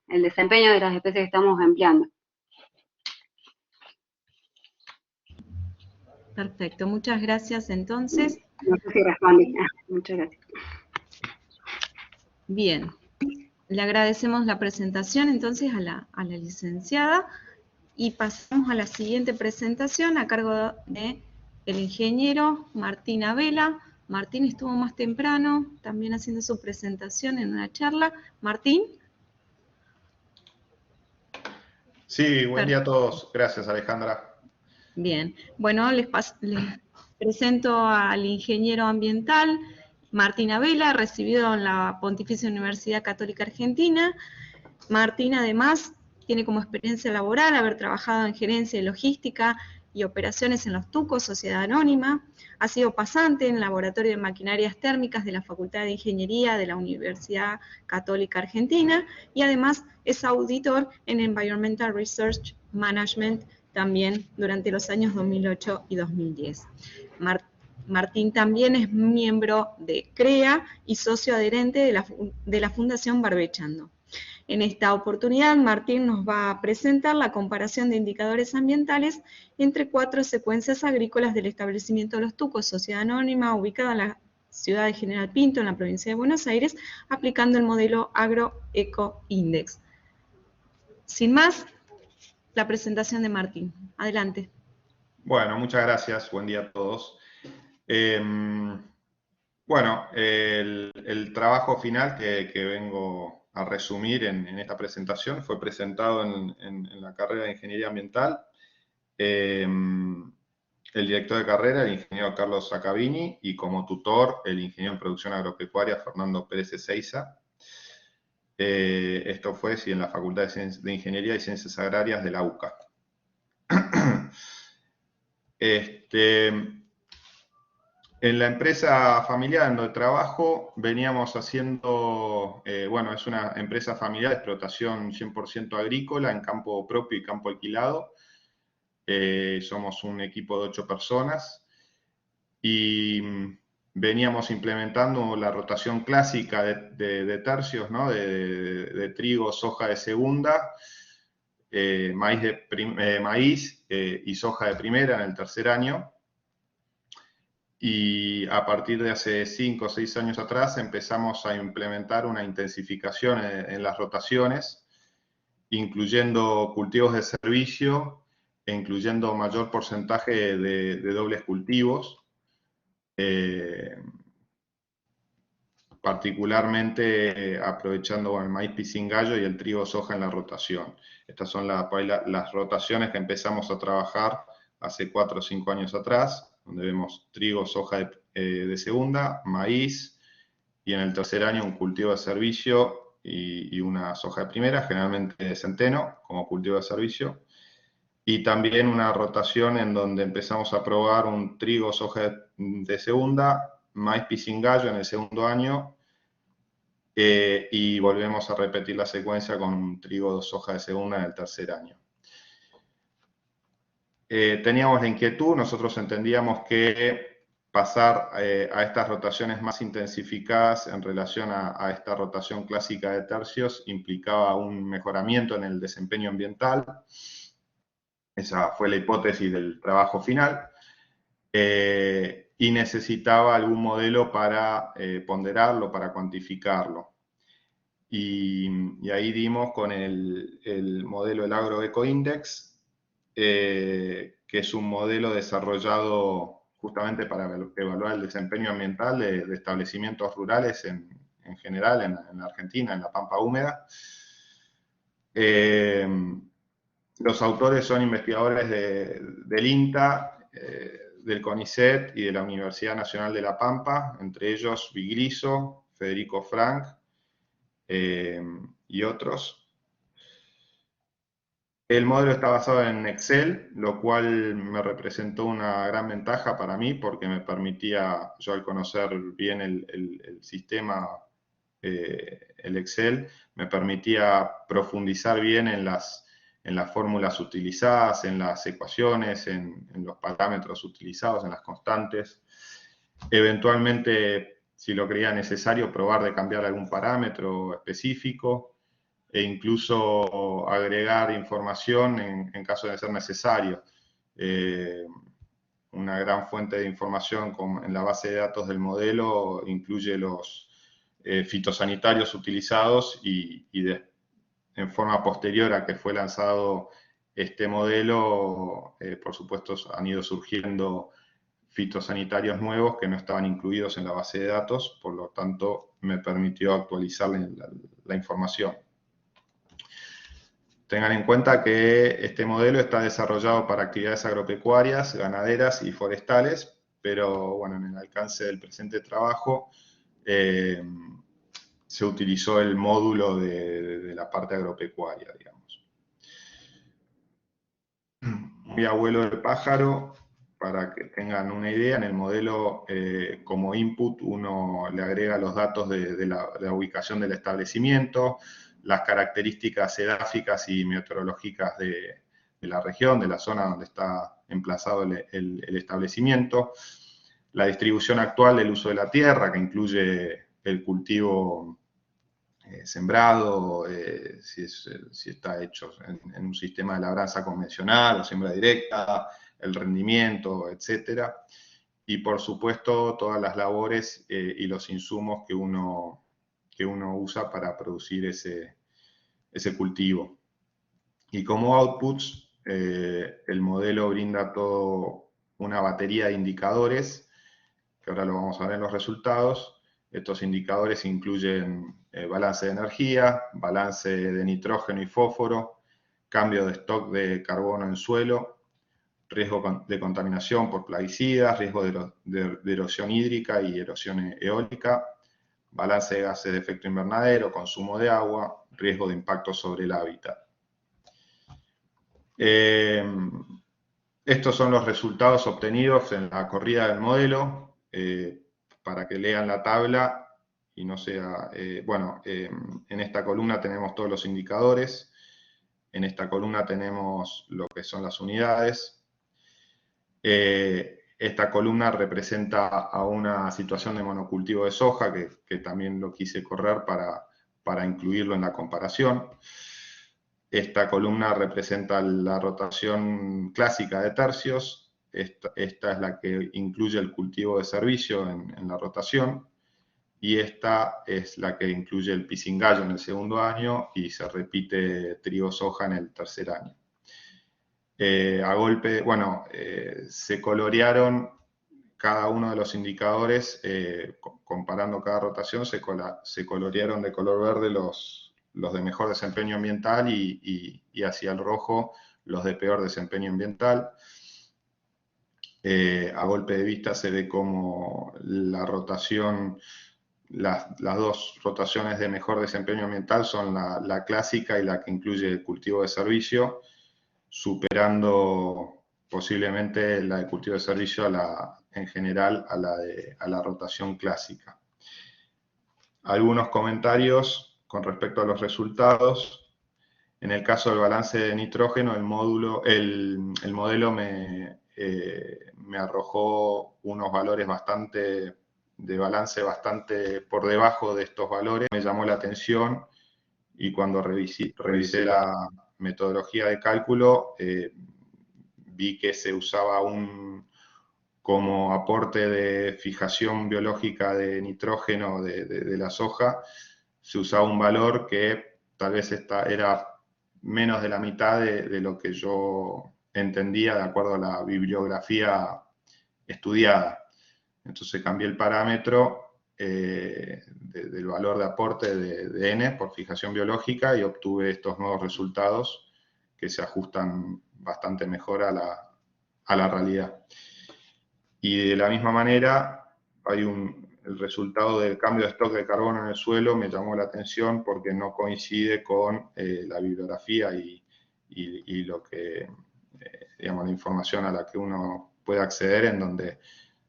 el desempeño de las especies que estamos empleando. Perfecto, muchas gracias entonces. No sé si respondí. Muchas gracias. Bien. Le agradecemos la presentación entonces a la licenciada y pasamos a la siguiente presentación a cargo del ingeniero Martín Abela. Martín estuvo más temprano también haciendo su presentación en una charla. Martín. Sí, buen día a todos. Gracias, Alejandra. Bien, bueno, les presento al ingeniero ambiental Martín Abela, recibido en la Pontificia Universidad Católica Argentina. Martín, además, tiene como experiencia laboral haber trabajado en gerencia y logística y operaciones en los Tucos, Sociedad Anónima. Ha sido pasante en el Laboratorio de Maquinarias Térmicas de la Facultad de Ingeniería de la Universidad Católica Argentina y además es auditor en Environmental Research Management también durante los años 2008 y 2010. Martín también es miembro de CREA y socio adherente de la Fundación Barbechando. En esta oportunidad, Martín nos va a presentar la comparación de indicadores ambientales entre 4 secuencias agrícolas del establecimiento Los Tucos, sociedad anónima ubicada en la ciudad de General Pinto, en la provincia de Buenos Aires, aplicando el modelo Agro-Eco-Index. Sin más, la presentación de Martín. Adelante. Bueno, muchas gracias. Buen día a todos. Bueno, el trabajo final que vengo a resumir en esta presentación fue presentado en la carrera de Ingeniería Ambiental. El director de carrera, el ingeniero Carlos Sacabini, y como tutor, el ingeniero en producción agropecuaria, Fernando Pérez Ezeiza. Esto fue en la Facultad de Ingeniería y Ciencias Agrarias de la UCA. En la empresa familiar en donde trabajo veníamos haciendo, bueno, es una empresa familiar de explotación 100% agrícola en campo propio y campo alquilado. Somos un equipo de 8 personas y veníamos implementando la rotación clásica de tercios, ¿no? de trigo, soja de segunda, maíz y soja de primera en el tercer año. Y a partir de hace 5 o 6 años atrás empezamos a implementar una intensificación en las rotaciones, incluyendo cultivos de servicio e incluyendo mayor porcentaje de dobles cultivos, particularmente aprovechando el maíz pisingallo y el trigo soja en la rotación. Estas son las rotaciones que empezamos a trabajar hace 4 o 5 años atrás, donde vemos trigo, soja de segunda, maíz, y en el tercer año un cultivo de servicio y una soja de primera, generalmente de centeno, como cultivo de servicio, y también una rotación en donde empezamos a probar un trigo, soja de segunda, maíz pisingallo en el segundo año, y volvemos a repetir la secuencia con un trigo, soja de segunda en el tercer año. Teníamos la inquietud, nosotros entendíamos que pasar a estas rotaciones más intensificadas en relación a esta rotación clásica de tercios implicaba un mejoramiento en el desempeño ambiental. Esa fue la hipótesis del trabajo final. Y necesitaba algún modelo para ponderarlo, para cuantificarlo. Y ahí dimos con el modelo del Agro-Eco-Index, que es un modelo desarrollado justamente para evaluar el desempeño ambiental de establecimientos rurales en general en la Argentina, en la Pampa húmeda. Los autores son investigadores del INTA, del CONICET y de la Universidad Nacional de La Pampa, entre ellos Vigriso, Federico Frank y otros. El modelo está basado en Excel, lo cual me representó una gran ventaja para mí porque me permitía, yo al conocer bien el sistema, el Excel, me permitía profundizar bien en las fórmulas utilizadas, en las ecuaciones, en los parámetros utilizados, en las constantes. Eventualmente, si lo creía necesario, probar de cambiar algún parámetro específico e incluso agregar información en caso de ser necesario. Una gran fuente de información en la base de datos del modelo incluye los fitosanitarios utilizados y en forma posterior a que fue lanzado este modelo, por supuesto han ido surgiendo fitosanitarios nuevos que no estaban incluidos en la base de datos, por lo tanto me permitió actualizar la información. Tengan en cuenta que este modelo está desarrollado para actividades agropecuarias, ganaderas y forestales, pero bueno, en el alcance del presente trabajo se utilizó el módulo de la parte agropecuaria, digamos. Mi abuelo del pájaro, para que tengan una idea, en el modelo como input uno le agrega los datos de la ubicación del establecimiento, las características edáficas y meteorológicas la región, de la zona donde está emplazado el establecimiento, la distribución actual del uso de la tierra, que incluye el cultivo sembrado, si está hecho en un sistema de labranza convencional o siembra directa, el rendimiento, etcétera. Y por supuesto todas las labores y los insumos que uno usa para producir ese cultivo. Y como outputs, el modelo brinda toda una batería de indicadores, que ahora lo vamos a ver en los resultados. Estos indicadores incluyen balance de energía, balance de nitrógeno y fósforo, cambio de stock de carbono en suelo, riesgo de contaminación por plaguicidas, riesgo de erosión hídrica y erosión eólica, balance de gases de efecto invernadero, consumo de agua, riesgo de impacto sobre el hábitat. Estos son los resultados obtenidos en la corrida del modelo, para que lean la tabla y no sea... en esta columna tenemos todos los indicadores, en esta columna tenemos lo que son las unidades. Esta columna representa a una situación de monocultivo de soja, que también lo quise correr para incluirlo en la comparación. Esta columna representa la rotación clásica de tercios. Esta es la que incluye el cultivo de servicio en la rotación. Y esta es la que incluye el pisingallo en el segundo año y se repite trigo-soja en el tercer año. Se colorearon cada uno de los indicadores, comparando cada rotación, se colorearon de color verde los de mejor desempeño ambiental y hacia el rojo los de peor desempeño ambiental. A golpe de vista se ve como la rotación, las dos rotaciones de mejor desempeño ambiental son la clásica y la que incluye el cultivo de servicio, superando posiblemente la de cultivo de servicio en general a la rotación clásica. Algunos comentarios con respecto a los resultados. En el caso del balance de nitrógeno, el modelo me arrojó unos valores de balance bastante por debajo de estos valores. Me llamó la atención y cuando revisé la metodología de cálculo, vi que se usaba como aporte de fijación biológica de nitrógeno de la soja, se usaba un valor que tal vez era menos de la mitad de lo que yo entendía de acuerdo a la bibliografía estudiada. Entonces cambié el parámetro del valor de aporte de N por fijación biológica y obtuve estos nuevos resultados que se ajustan bastante mejor a la realidad. Y de la misma manera, el resultado del cambio de stock de carbono en el suelo me llamó la atención porque no coincide con la bibliografía y lo que, digamos, la información a la que uno puede acceder, en donde,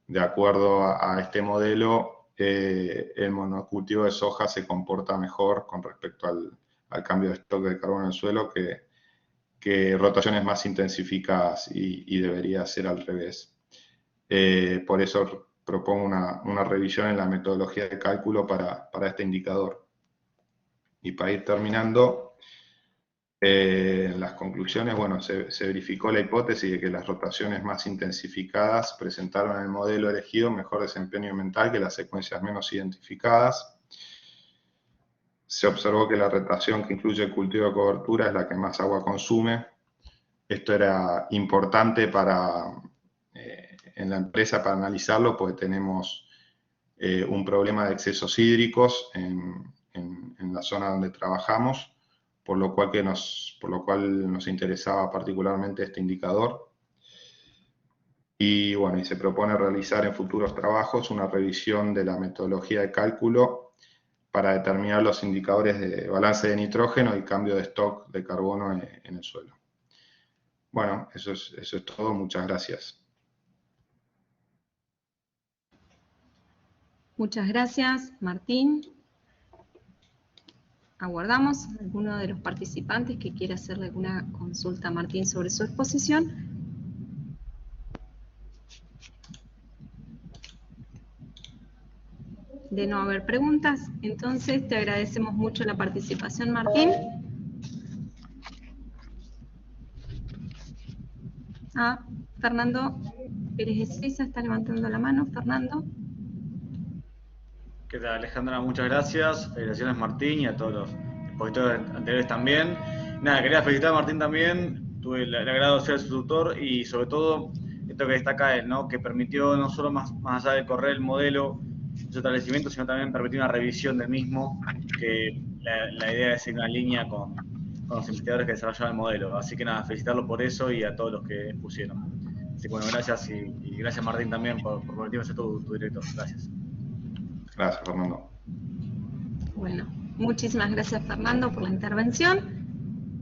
de acuerdo a este modelo, el monocultivo de soja se comporta mejor con respecto al cambio de stock de carbono en el suelo que rotaciones más intensificadas y debería ser al revés. Por eso propongo una revisión en la metodología de cálculo para este indicador. Y para ir terminando, las conclusiones, bueno, se verificó la hipótesis de que las rotaciones más intensificadas presentaron en el modelo elegido mejor desempeño ambiental que las secuencias menos identificadas. Se observó que la rotación que incluye el cultivo de cobertura es la que más agua consume. Esto era importante en la empresa para analizarlo, porque tenemos un problema de excesos hídricos en la zona donde trabajamos, por lo cual nos interesaba particularmente este indicador. Y bueno, y se propone realizar en futuros trabajos una revisión de la metodología de cálculo para determinar los indicadores de balance de nitrógeno y cambio de stock de carbono en el suelo. Bueno, eso es todo. Muchas gracias. Muchas gracias, Martín. Aguardamos a alguno de los participantes que quiera hacerle alguna consulta a Martín sobre su exposición. De no haber preguntas, entonces te agradecemos mucho la participación, Martín. Fernando Pérez Ezeiza está levantando la mano. Fernando. ¿Qué tal, Alejandra? Muchas gracias. Felicitaciones, Martín, y a todos los expositores anteriores también. Nada, quería felicitar a Martín también. Tuve el agrado de ser su tutor y, sobre todo, esto que destaca él, ¿no? Que permitió no solo más allá de correr el modelo de su establecimiento, sino también permitió una revisión del mismo, que la idea es seguir una línea con los investigadores que desarrollaron el modelo. Así que nada, felicitarlo por eso y a todos los que expusieron. Así que bueno, gracias y gracias, Martín, también por permitirme ser tu director. Gracias. Gracias, Fernando. Bueno, muchísimas gracias, Fernando, por la intervención.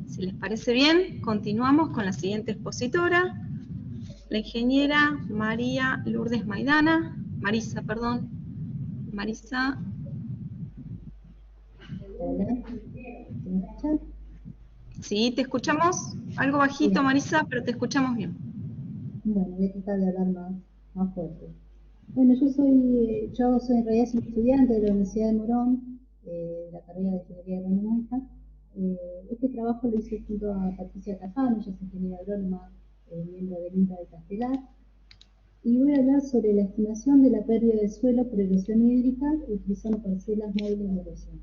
Si les parece bien, continuamos con la siguiente expositora, la ingeniera Marisa Lourdes Maidana. Marisa, perdón. Marisa. Hola, ¿me escuchan? Sí, te escuchamos algo bajito, Bien. Marisa, pero te escuchamos bien. Bueno, voy a tratar de hablar más fuerte. Bueno, yo soy en realidad soy estudiante de la Universidad de Morón, la carrera de Ingeniería Agronómica. Este trabajo lo hice junto a Patricia Cafano, ella es ingeniera agrónoma, miembro del INTA de Castelar. Y voy a hablar sobre la estimación de la pérdida de suelo por erosión hídrica utilizando parcelas móviles de erosión.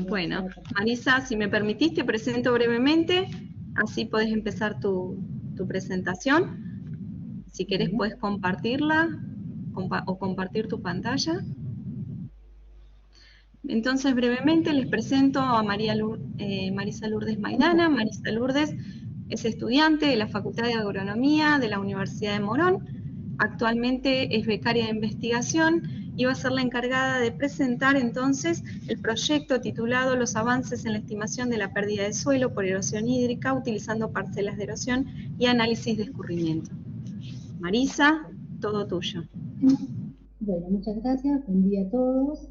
Bueno, Marisa, si me permitís, te presento brevemente, así podés empezar tu presentación. Si querés, puedes compartirla o compartir tu pantalla. Entonces, brevemente les presento a Marisa Lourdes Maidana. Marisa Lourdes es estudiante de la Facultad de Agronomía de la Universidad de Morón. Actualmente es becaria de investigación y va a ser la encargada de presentar entonces el proyecto titulado Los avances en la estimación de la pérdida de suelo por erosión hídrica utilizando parcelas de erosión y análisis de escurrimiento. Marisa, todo tuyo. Bueno, muchas gracias, buen día a todos.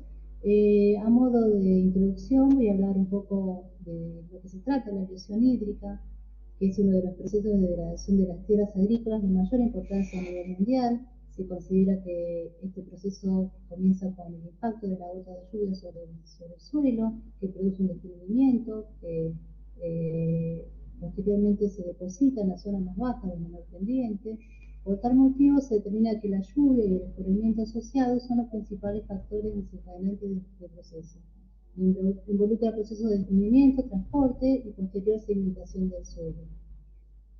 A modo de introducción voy a hablar un poco de lo que se trata la erosión hídrica, que es uno de los procesos de degradación de las tierras agrícolas de mayor importancia a nivel mundial. Se considera que este proceso comienza con el impacto de la gota de lluvia sobre el suelo, que produce un desprendimiento, que posteriormente se deposita en la zona más baja de menor pendiente. Por tal motivo, se determina que la lluvia y el escurrimiento asociados son los principales factores desencadenantes de este proceso. Involucra procesos de desprendimiento, transporte y posterior sedimentación del suelo.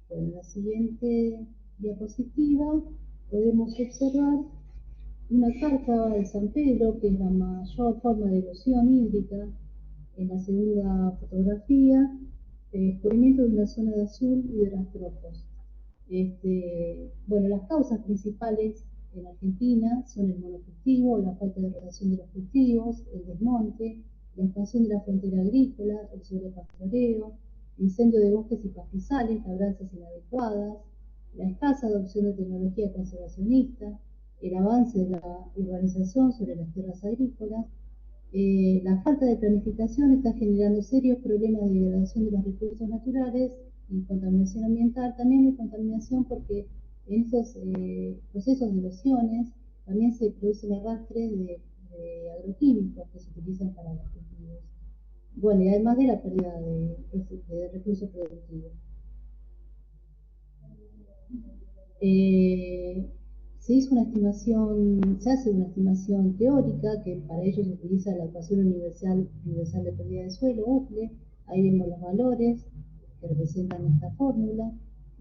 Bueno, en la siguiente diapositiva podemos observar una cárcava de San Pedro, que es la mayor forma de erosión hídrica. En la segunda fotografía, el escurrimiento de una zona de azul y de las tropos. Bueno, las causas principales en Argentina son el monocultivo, la falta de rotación de los cultivos, el desmonte, la expansión de la frontera agrícola, el sobrepastoreo, incendio de bosques y pastizales, labranzas inadecuadas, la escasa adopción de tecnología conservacionista, el avance de la urbanización sobre las tierras agrícolas. La falta de planificación está generando serios problemas de degradación de los recursos naturales y contaminación ambiental. También hay contaminación porque en estos procesos de erosiones también se producen arrastres de agroquímicos que se utilizan para los cultivos. Bueno, y además de la pérdida de recursos productivos. Se hace una estimación teórica que para ello se utiliza la ecuación universal de pérdida de suelo, UCLE. Ahí vemos los valores que representan esta fórmula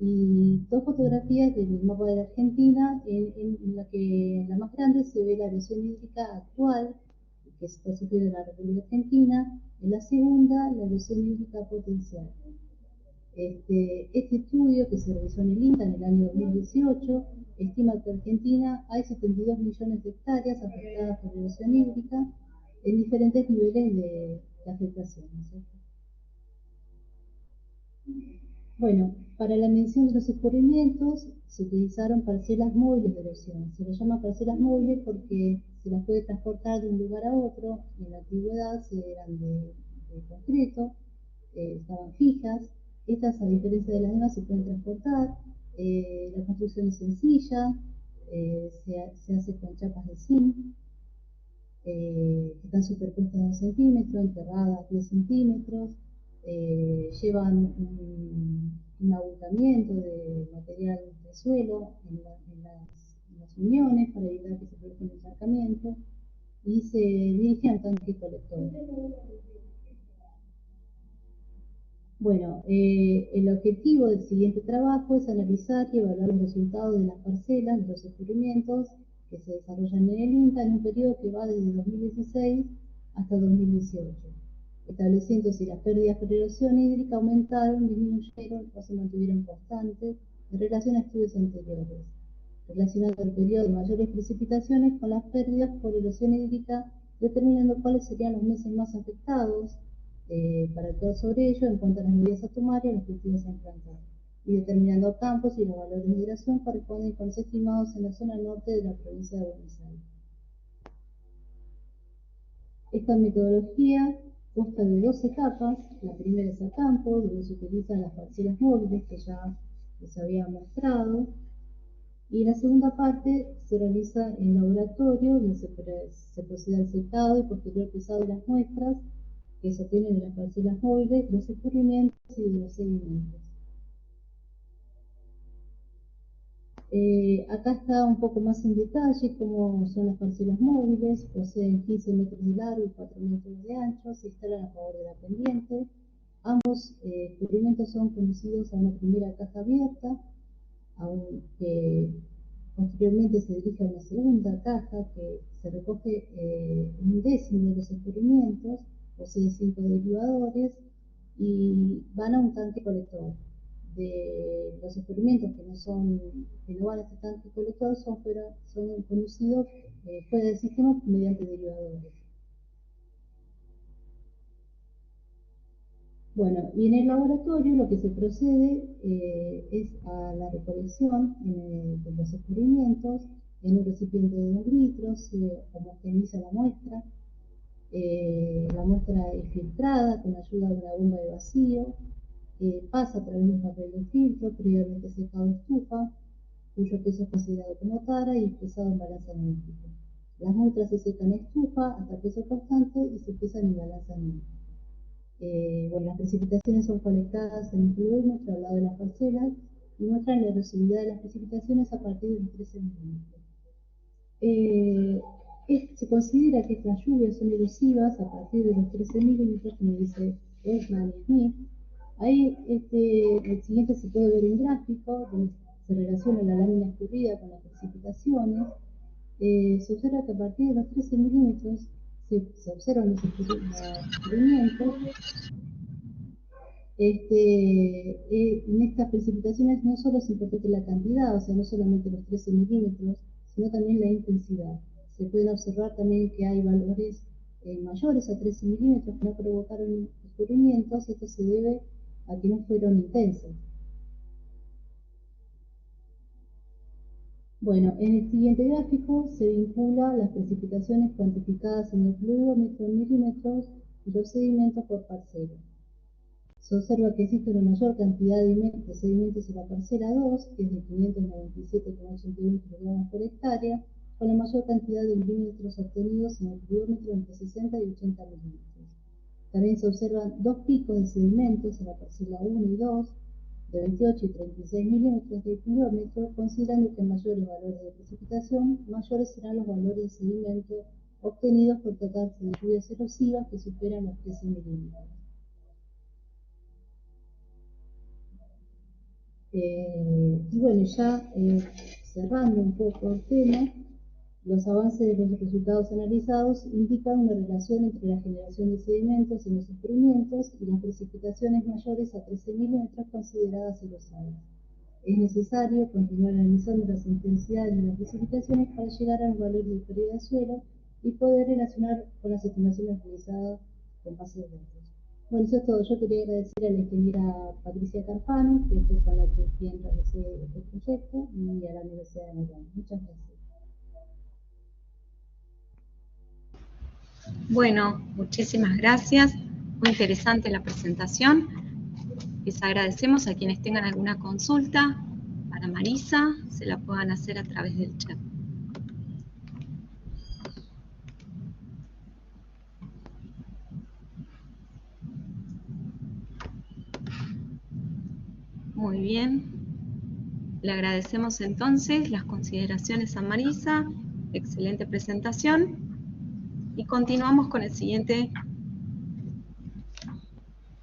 y dos fotografías del mapa de la Argentina, en la que en la más grande se ve la erosión hídrica actual que está sufriendo en la República Argentina, en la segunda la erosión hídrica potencial. Este estudio, que se realizó en el INTA en el año 2018, estima que en Argentina hay 72 millones de hectáreas afectadas por erosión hídrica en diferentes niveles de afectación, ¿no es cierto? Bueno, para la medición de los escurrimientos se utilizaron parcelas móviles de erosión. Se les llama parcelas móviles porque se las puede transportar de un lugar a otro. En la antigüedad eran de concreto, estaban fijas. Estas, a diferencia de las demás, se pueden transportar. La construcción es sencilla, se hace con chapas de zinc, están superpuestas a 2 centímetros, enterradas 10 centímetros, llevan un abultamiento de material de suelo en las uniones para evitar que se produzca un encharcamiento, y se dirige al tanque colector. Bueno, el objetivo del siguiente trabajo es analizar y evaluar los resultados de las parcelas, de los descubrimientos que se desarrollan en el INTA en un periodo que va desde 2016 hasta 2018, estableciendo si las pérdidas por erosión hídrica aumentaron, disminuyeron o se mantuvieron constantes en relación a estudios anteriores, relacionando el periodo de mayores precipitaciones con las pérdidas por erosión hídrica, determinando cuáles serían los meses más afectados para actuar sobre ello en cuanto a las medidas a tomar y a los cultivos a implantar, y determinando campos y los valores de migración corresponden con los estimados en la zona norte de la provincia de Buenos Aires. Esta metodología consta de 2 etapas. La primera es a campo, donde se utilizan las parcelas móviles que ya les había mostrado, y la segunda parte se realiza en laboratorio, donde se procede al secado y posterior pesado de las muestras que se obtienen de las parcelas móviles, los escurrimientos y de los sedimentos. Acá está un poco más en detalle cómo son las parcelas móviles. Poseen 15 metros de largo y 4 metros de ancho, se instalan a favor de la pendiente. Ambos escurrimientos son conducidos a una primera caja abierta, aunque posteriormente se dirige a una segunda caja que se recoge un décimo de los escurrimientos, posee 5 derivadores y van a un tanque colector. De los escurrimientos que no van a este tanque colector son conducidos fuera del sistema mediante derivadores. Bueno, y en el laboratorio lo que se procede es a la recolección de los escurrimientos en un recipiente de 2 litros, se homogeneiza la muestra. La muestra es filtrada con ayuda de una bomba de vacío, pasa a través de un papel de filtro previamente secado en estufa, cuyo peso es considerado como tara y es pesado en balanza analítica. Las muestras se secan en estufa hasta peso constante y se pesan en balanza analítica. Bueno, las precipitaciones son colectadas en un fluímetro al lado de las parcelas y muestran la erosividad de las precipitaciones a partir de los 13 milímetros. Se considera que estas lluvias son erosivas a partir de los 13 milímetros, como dice Ekman y Smith. Ahí el siguiente se puede ver un gráfico donde se relaciona la lámina escurrida con las precipitaciones. Se observa que a partir de los 13 milímetros se observan los escurrimientos. En estas precipitaciones no solo es importante la cantidad, o sea, no solamente los 13 milímetros, sino también la intensidad. Se pueden observar también que hay valores mayores a 13 milímetros que no provocaron escurrimientos. Esto se debe a que no fueron intensas. Bueno, en el siguiente gráfico se vincula las precipitaciones cuantificadas en el fluidómetro en milímetros y los sedimentos por parcela. Se observa que existe una mayor cantidad de sedimentos en la parcela 2, que es de 597,81 kilogramos por hectárea, con la mayor cantidad de milímetros obtenidos en el fluidómetro entre 60 y 80 milímetros. También se observan 2 picos de sedimentos en la parcela 1 y 2, de 28 y 36 milímetros de kilómetro, considerando que en mayores valores de precipitación, mayores serán los valores de sedimento obtenidos por tratarse de lluvias erosivas que superan los 13 milímetros. Y bueno, ya cerrando un poco el tema, los avances de los resultados analizados indican una relación entre la generación de sedimentos en los escurrimientos y las precipitaciones mayores a 13 milímetros consideradas erosivas. Es necesario continuar analizando las intensidades de las precipitaciones para llegar a los valores de pérdida de suelo y poder relacionar con las estimaciones realizadas con base de datos. Bueno, eso es todo. Yo quería agradecer a la ingeniera Patricia Carpano, que fue con la que realicé este proyecto, y a la Universidad de Morón. Muchas gracias. Bueno, muchísimas gracias. Muy interesante la presentación. Les agradecemos a quienes tengan alguna consulta para Marisa, se la puedan hacer a través del chat. Muy bien. Le agradecemos entonces las consideraciones a Marisa. Excelente presentación. Y continuamos con el siguiente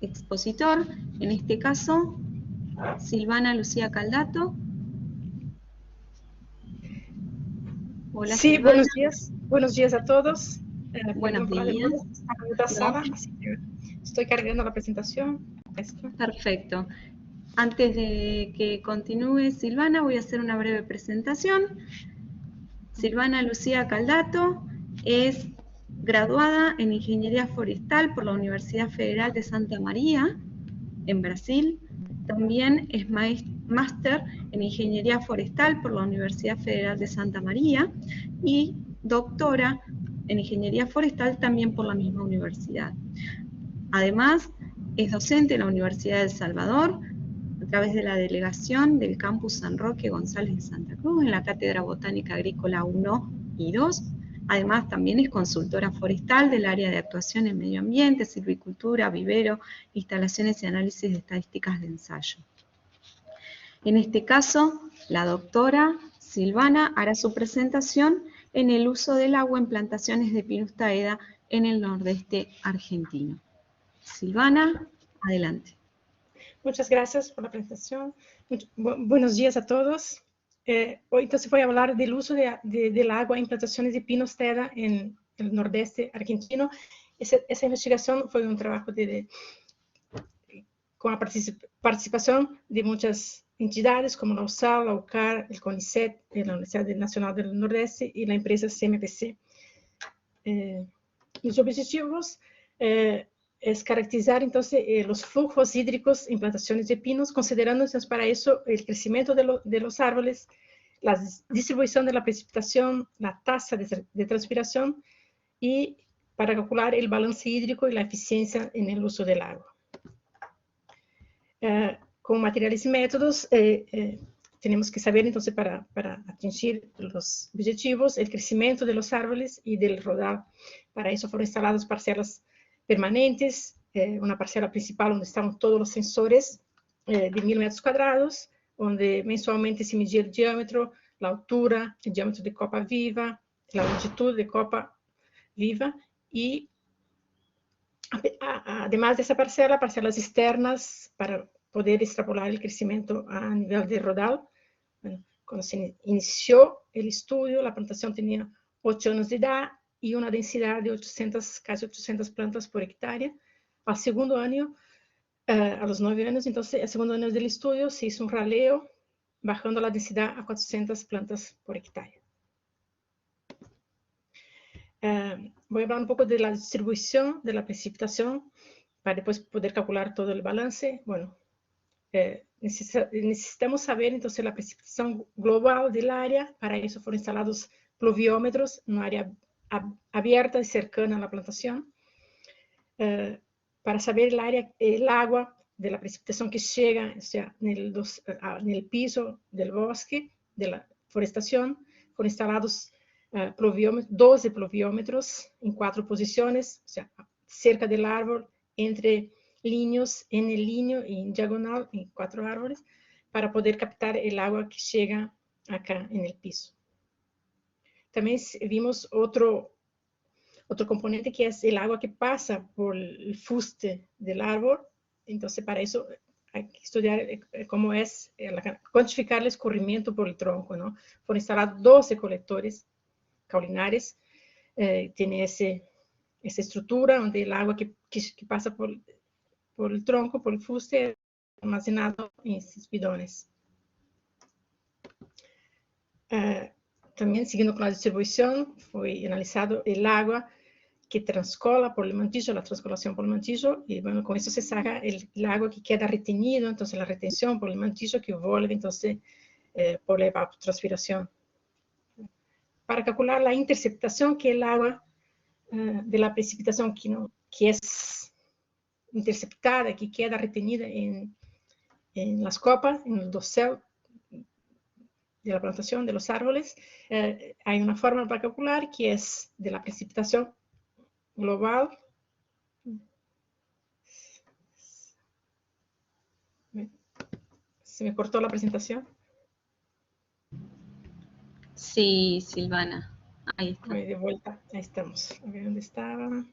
expositor, en este caso, Silvana Lucía Caldato. Hola, Sí, Silvana. buenos días a todos. Buenos Perdón por la días. demora, estaba en otra sala, así que estoy cargando la presentación. Perfecto. Antes de que continúe Silvana, voy a hacer una breve presentación. Silvana Lucía Caldato es graduada en Ingeniería Forestal por la Universidad Federal de Santa María, en Brasil. También es máster en Ingeniería Forestal por la Universidad Federal de Santa María y doctora en Ingeniería Forestal también por la misma universidad. Además, es docente en la Universidad de El Salvador, a través de la delegación del campus San Roque González de Santa Cruz, en la Cátedra Botánica Agrícola 1 y 2. Además, también es consultora forestal del área de actuación en medio ambiente, silvicultura, vivero, instalaciones y análisis de estadísticas de ensayo. En este caso, la doctora Silvana hará su presentación en el uso del agua en plantaciones de Pinus taeda en el nordeste argentino. Silvana, adelante. Muchas gracias por la presentación. Buenos días a todos. Hoy entonces voy a hablar del uso del agua en plantaciones de Pinus taeda en el nordeste argentino. Esa investigación fue un trabajo con la participación de muchas entidades como la USAL, la UCAR, el CONICET, la Universidad Nacional del Nordeste y la empresa CMPC. Los objetivos es caracterizar entonces los flujos hídricos en plantaciones de pinos, considerando entonces para eso el crecimiento de los árboles, la distribución de la precipitación, la tasa de transpiración y para calcular el balance hídrico y la eficiencia en el uso del agua. Con materiales y métodos tenemos que saber entonces para atingir los objetivos el crecimiento de los árboles y del rodal. Para eso fueron instaladas parcelas permanentes, una parcela principal donde estaban todos los sensores de 1000 metros cuadrados, donde mensualmente se medía el diámetro, la altura, el diámetro de copa viva, la longitud de copa viva y además de esa parcela, parcelas externas para poder extrapolar el crecimiento a nivel de rodal. Bueno, cuando se inició el estudio, la plantación tenía 8 años de edad y una densidad de casi 800 plantas por hectárea. Al segundo año, a los 9 años, entonces, al segundo año del estudio, se hizo un raleo, bajando la densidad a 400 plantas por hectárea. Voy a hablar un poco de la distribución de la precipitación para después poder calcular todo el balance. Bueno, necesitamos saber entonces la precipitación global del área. Para eso fueron instalados pluviómetros en un área abierta y cercana a la plantación. Para saber el agua de la precipitación que llega, o sea, en el piso del bosque, de la forestación, fueron instalados 12 pluviómetros en 4 posiciones, o sea, cerca del árbol, entre líneas, en el líneo y en diagonal, en 4 árboles, para poder captar el agua que llega acá en el piso. También vimos otro componente que es el agua que pasa por el fuste del árbol. Entonces, para eso hay que estudiar cómo es, cuantificar el escurrimiento por el tronco, ¿no? Fueron instalados 12 colectores caulinares, tiene esa estructura donde el agua que pasa por el tronco, por el fuste, es almacenado en estos bidones. También, siguiendo con la distribución, fue analizado el agua que transcola por el mantillo, la transcolación por el mantillo, y bueno, con eso se saca el agua que queda retenido, entonces la retención por el mantillo que vuelve entonces por la evapotranspiración. Para calcular la interceptación, que es el agua de la precipitación, que es interceptada, que queda retenida en las copas, en el dosel de la plantación de los árboles. Hay una fórmula para calcular que es de la precipitación global. ¿Se me cortó la presentación? Sí, Silvana. Ahí está. Voy de vuelta. Ahí estamos. A ver dónde estaba.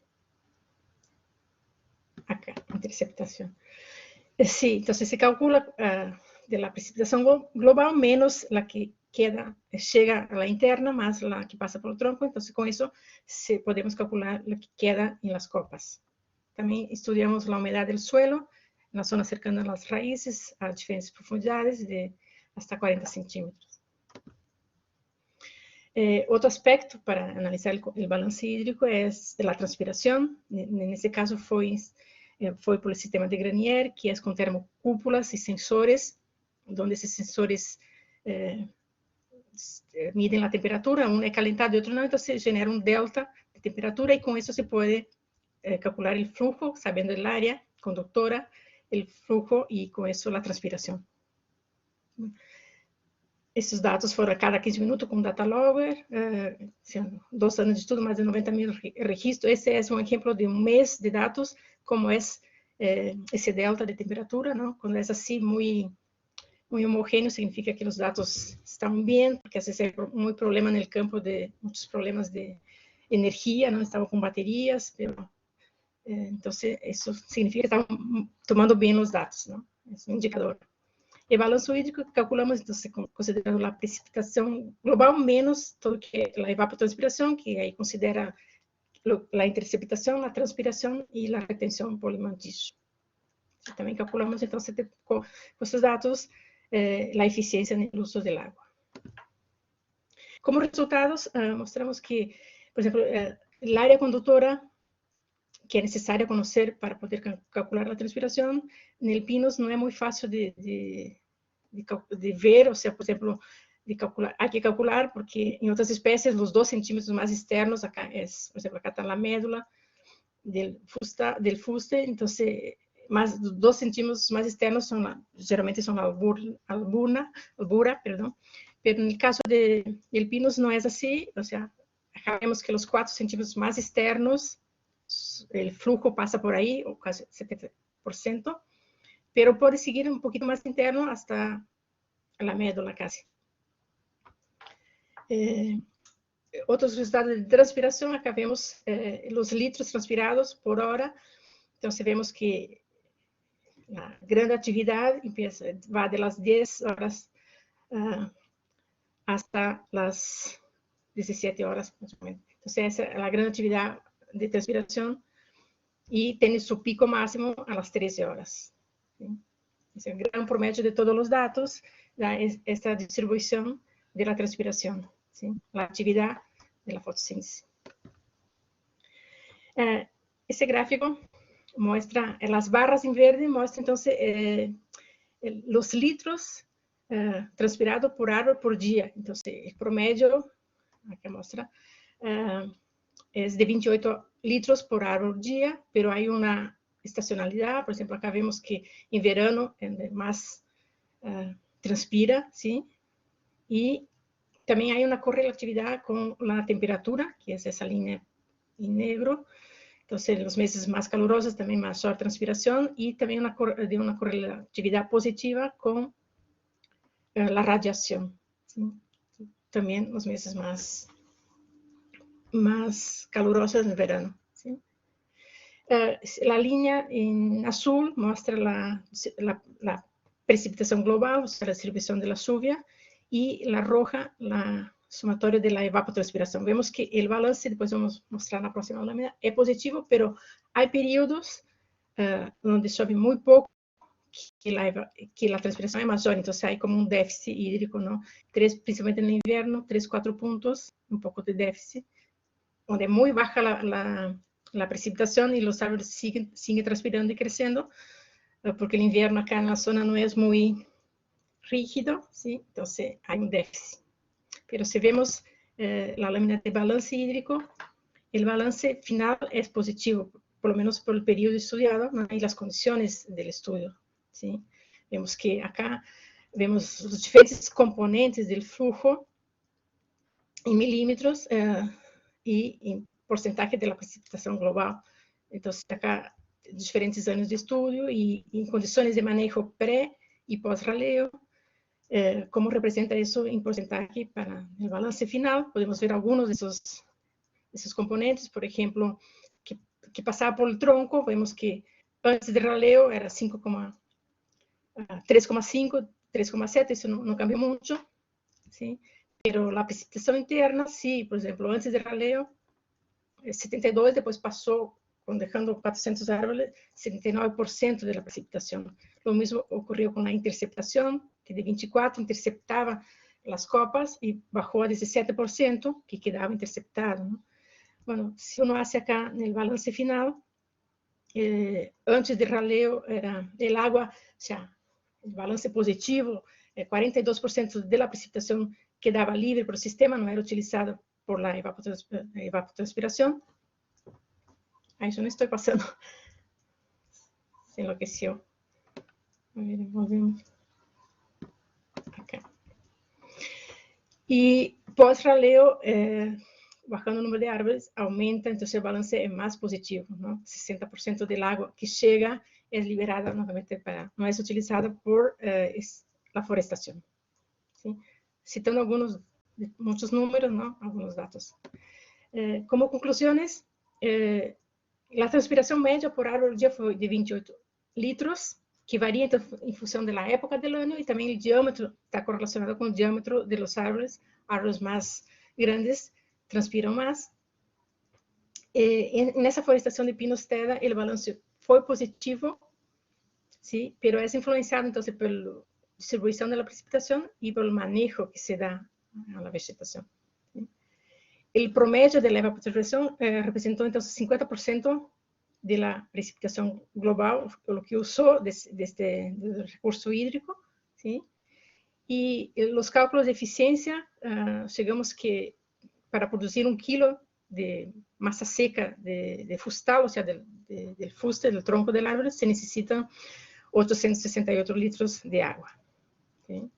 Acá, interceptación. Sí, entonces se calcula de la precipitación global menos la que llega a la interna más la que pasa por el tronco. Entonces con eso podemos calcular lo que queda en las copas. También estudiamos la humedad del suelo en la zona cercana a las raíces a diferentes profundidades de hasta 40 centímetros. Otro aspecto para analizar el balance hídrico es la transpiración. En este caso fue por el sistema de Granier, que es con termocúpulas y sensores, donde esos sensores miden la temperatura, uno es calentado y otro no, entonces genera un delta de temperatura y con eso se puede calcular el flujo, sabiendo el área conductora, el flujo y con eso la transpiración. Esses dados foram a cada 15 minutos com data logger, 2 anos de estudo, mais de 90.000 registros. Esse é um exemplo de um mês de dados, como é esse delta de temperatura, não? Quando é assim, muito homogêneo, significa que os dados estão bem, porque às vezes é muito problema no campo, muitos problemas de energia, não estavam com baterias, então isso significa que estão tomando bem os dados, não? É um indicador. El balanzo hídrico que calculamos, entonces, considerando la precipitación global menos todo que la evapotranspiración, que ahí considera la interceptación, la transpiración y la retención por el mantillo. También calculamos, entonces, con estos datos, la eficiencia en el uso del agua. Como resultados, mostramos que, por ejemplo, el área conductora que es necesaria conocer para poder calcular la transpiración, en el pinos no es muy fácil de ver, o sea, por ejemplo, de calcular. Hay que calcular porque en otras especies los 2 centímetros más externos, acá es, por ejemplo, acá está la médula del fuste, entonces 2 centímetros más externos generalmente son la albura, perdón. Pero en el caso del pinus no es así, o sea, acá vemos que los 4 centímetros más externos, el flujo pasa por ahí, o casi 70%, pero puede seguir un poquito más interno hasta la médula casi. Otros resultados de transpiración, acá vemos los litros transpirados por hora, entonces vemos que la gran actividad va de las 10 horas hasta las 17 horas, entonces esa es la gran actividad de transpiración y tiene su pico máximo a las 13 horas. ¿Sí? Es el gran promedio de todos los datos, esta distribución de la transpiración, ¿sí? La actividad de la fotosíntesis. Este gráfico muestra, las barras en verde muestra entonces los litros transpirados por árbol por día. Entonces el promedio, acá muestra, es de 28 litros por árbol día, pero hay una estacionalidad. Por ejemplo, acá vemos que en verano más transpira, ¿sí? Y también hay una correlatividad con la temperatura, que es esa línea en negro. Entonces, en los meses más calurosos también mayor transpiración y también una correlatividad positiva con la radiación, ¿sí? También los meses más calurosos en verano, ¿sí? La línea en azul muestra la precipitación global, o sea, la distribución de la lluvia, y la roja, la sumatoria de la evapotranspiración. Vemos que el balance, después vamos a mostrar en la próxima lámina, es positivo, pero hay periodos donde llueve muy poco, que la transpiración es mayor, entonces hay como un déficit hídrico, ¿no? Principalmente en el invierno, 3-4 puntos, un poco de déficit, donde es muy baja la precipitación y los árboles siguen transpirando y creciendo, porque el invierno acá en la zona no es muy rígido, ¿sí? Entonces hay un déficit. Pero si vemos la lámina de balance hídrico, el balance final es positivo, por lo menos por el periodo estudiado, ¿no? Y las condiciones del estudio, ¿sí? Vemos que acá vemos los diferentes componentes del flujo en milímetros y en porcentaje de la precipitación global. Entonces, acá diferentes años de estudio y en condiciones de manejo pre y post-raleo, cómo representa eso en porcentaje para el balance final. Podemos ver algunos de esos componentes, por ejemplo, que pasaba por el tronco, vemos que antes del raleo era 3,5, 3,7, eso no cambió mucho, ¿sí? Pero la precipitación interna, sí, por ejemplo, antes del raleo, 72, después pasó, dejando 400 árboles, 79% de la precipitación. Lo mismo ocurrió con la interceptación, que de 24 interceptaba las copas y bajó a 17%, que quedaba interceptado, ¿no? Bueno, si uno hace acá en el balance final, antes del raleo era el agua, o sea, el balance positivo, 42% de la precipitación quedaba libre por el sistema, no era utilizado por la evapotranspiración. A eso no estoy pasando. Se enloqueció. A ver, volvemos. Acá. Y post-raleo, bajando el número de árboles, aumenta, entonces el balance es más positivo, ¿no? 60% del agua que llega es liberada nuevamente no es utilizada por la forestación, ¿sí? Citando muchos números, ¿no? Algunos datos. Como conclusiones, la transpiración media por árbol ya fue de 28 litros, que varía en función de la época del año y también el diámetro, está correlacionado con el diámetro de los árboles más grandes transpiran más. En esa forestación de pinos teda, el balance fue positivo, ¿sí? Pero es influenciado entonces por la distribución de la precipitación y por el manejo que se da a la vegetación, ¿sí? El promedio de la evapotranspiración representó entonces 50% de la precipitación global, lo que usó del recurso hídrico, ¿sí? Y los cálculos de eficiencia, llegamos que para producir 1 kilo de masa seca de fustal, o sea, del fuste, del tronco del árbol, se necesitan 868 litros de agua, ¿sí?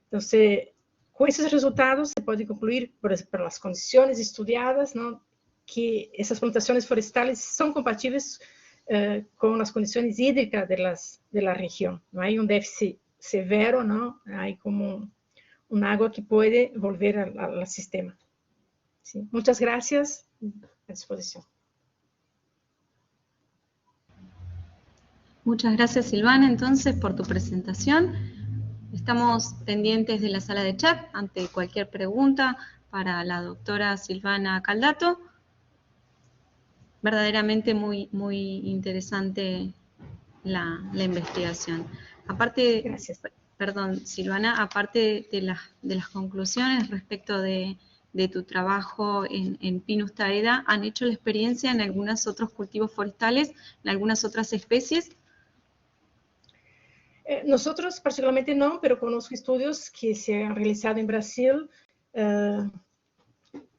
Entonces, con esos resultados se puede concluir, por las condiciones estudiadas, ¿no?, que esas plantaciones forestales son compatibles con las condiciones hídricas de la región. No hay un déficit severo, ¿no? Hay como un agua que puede volver al sistema. ¿Sí? Muchas gracias. A disposición. Muchas gracias, Silvana, entonces, por tu presentación. Estamos pendientes de la sala de chat ante cualquier pregunta para la doctora Silvana Caldato. Verdaderamente muy interesante la investigación. Aparte, gracias. Perdón, Silvana, aparte de las conclusiones respecto de tu trabajo en Pinus taeda, ¿han hecho la experiencia en algunos otros cultivos forestales, en algunas otras especies? Nosotros particularmente no, pero conozco estudios que se han realizado en Brasil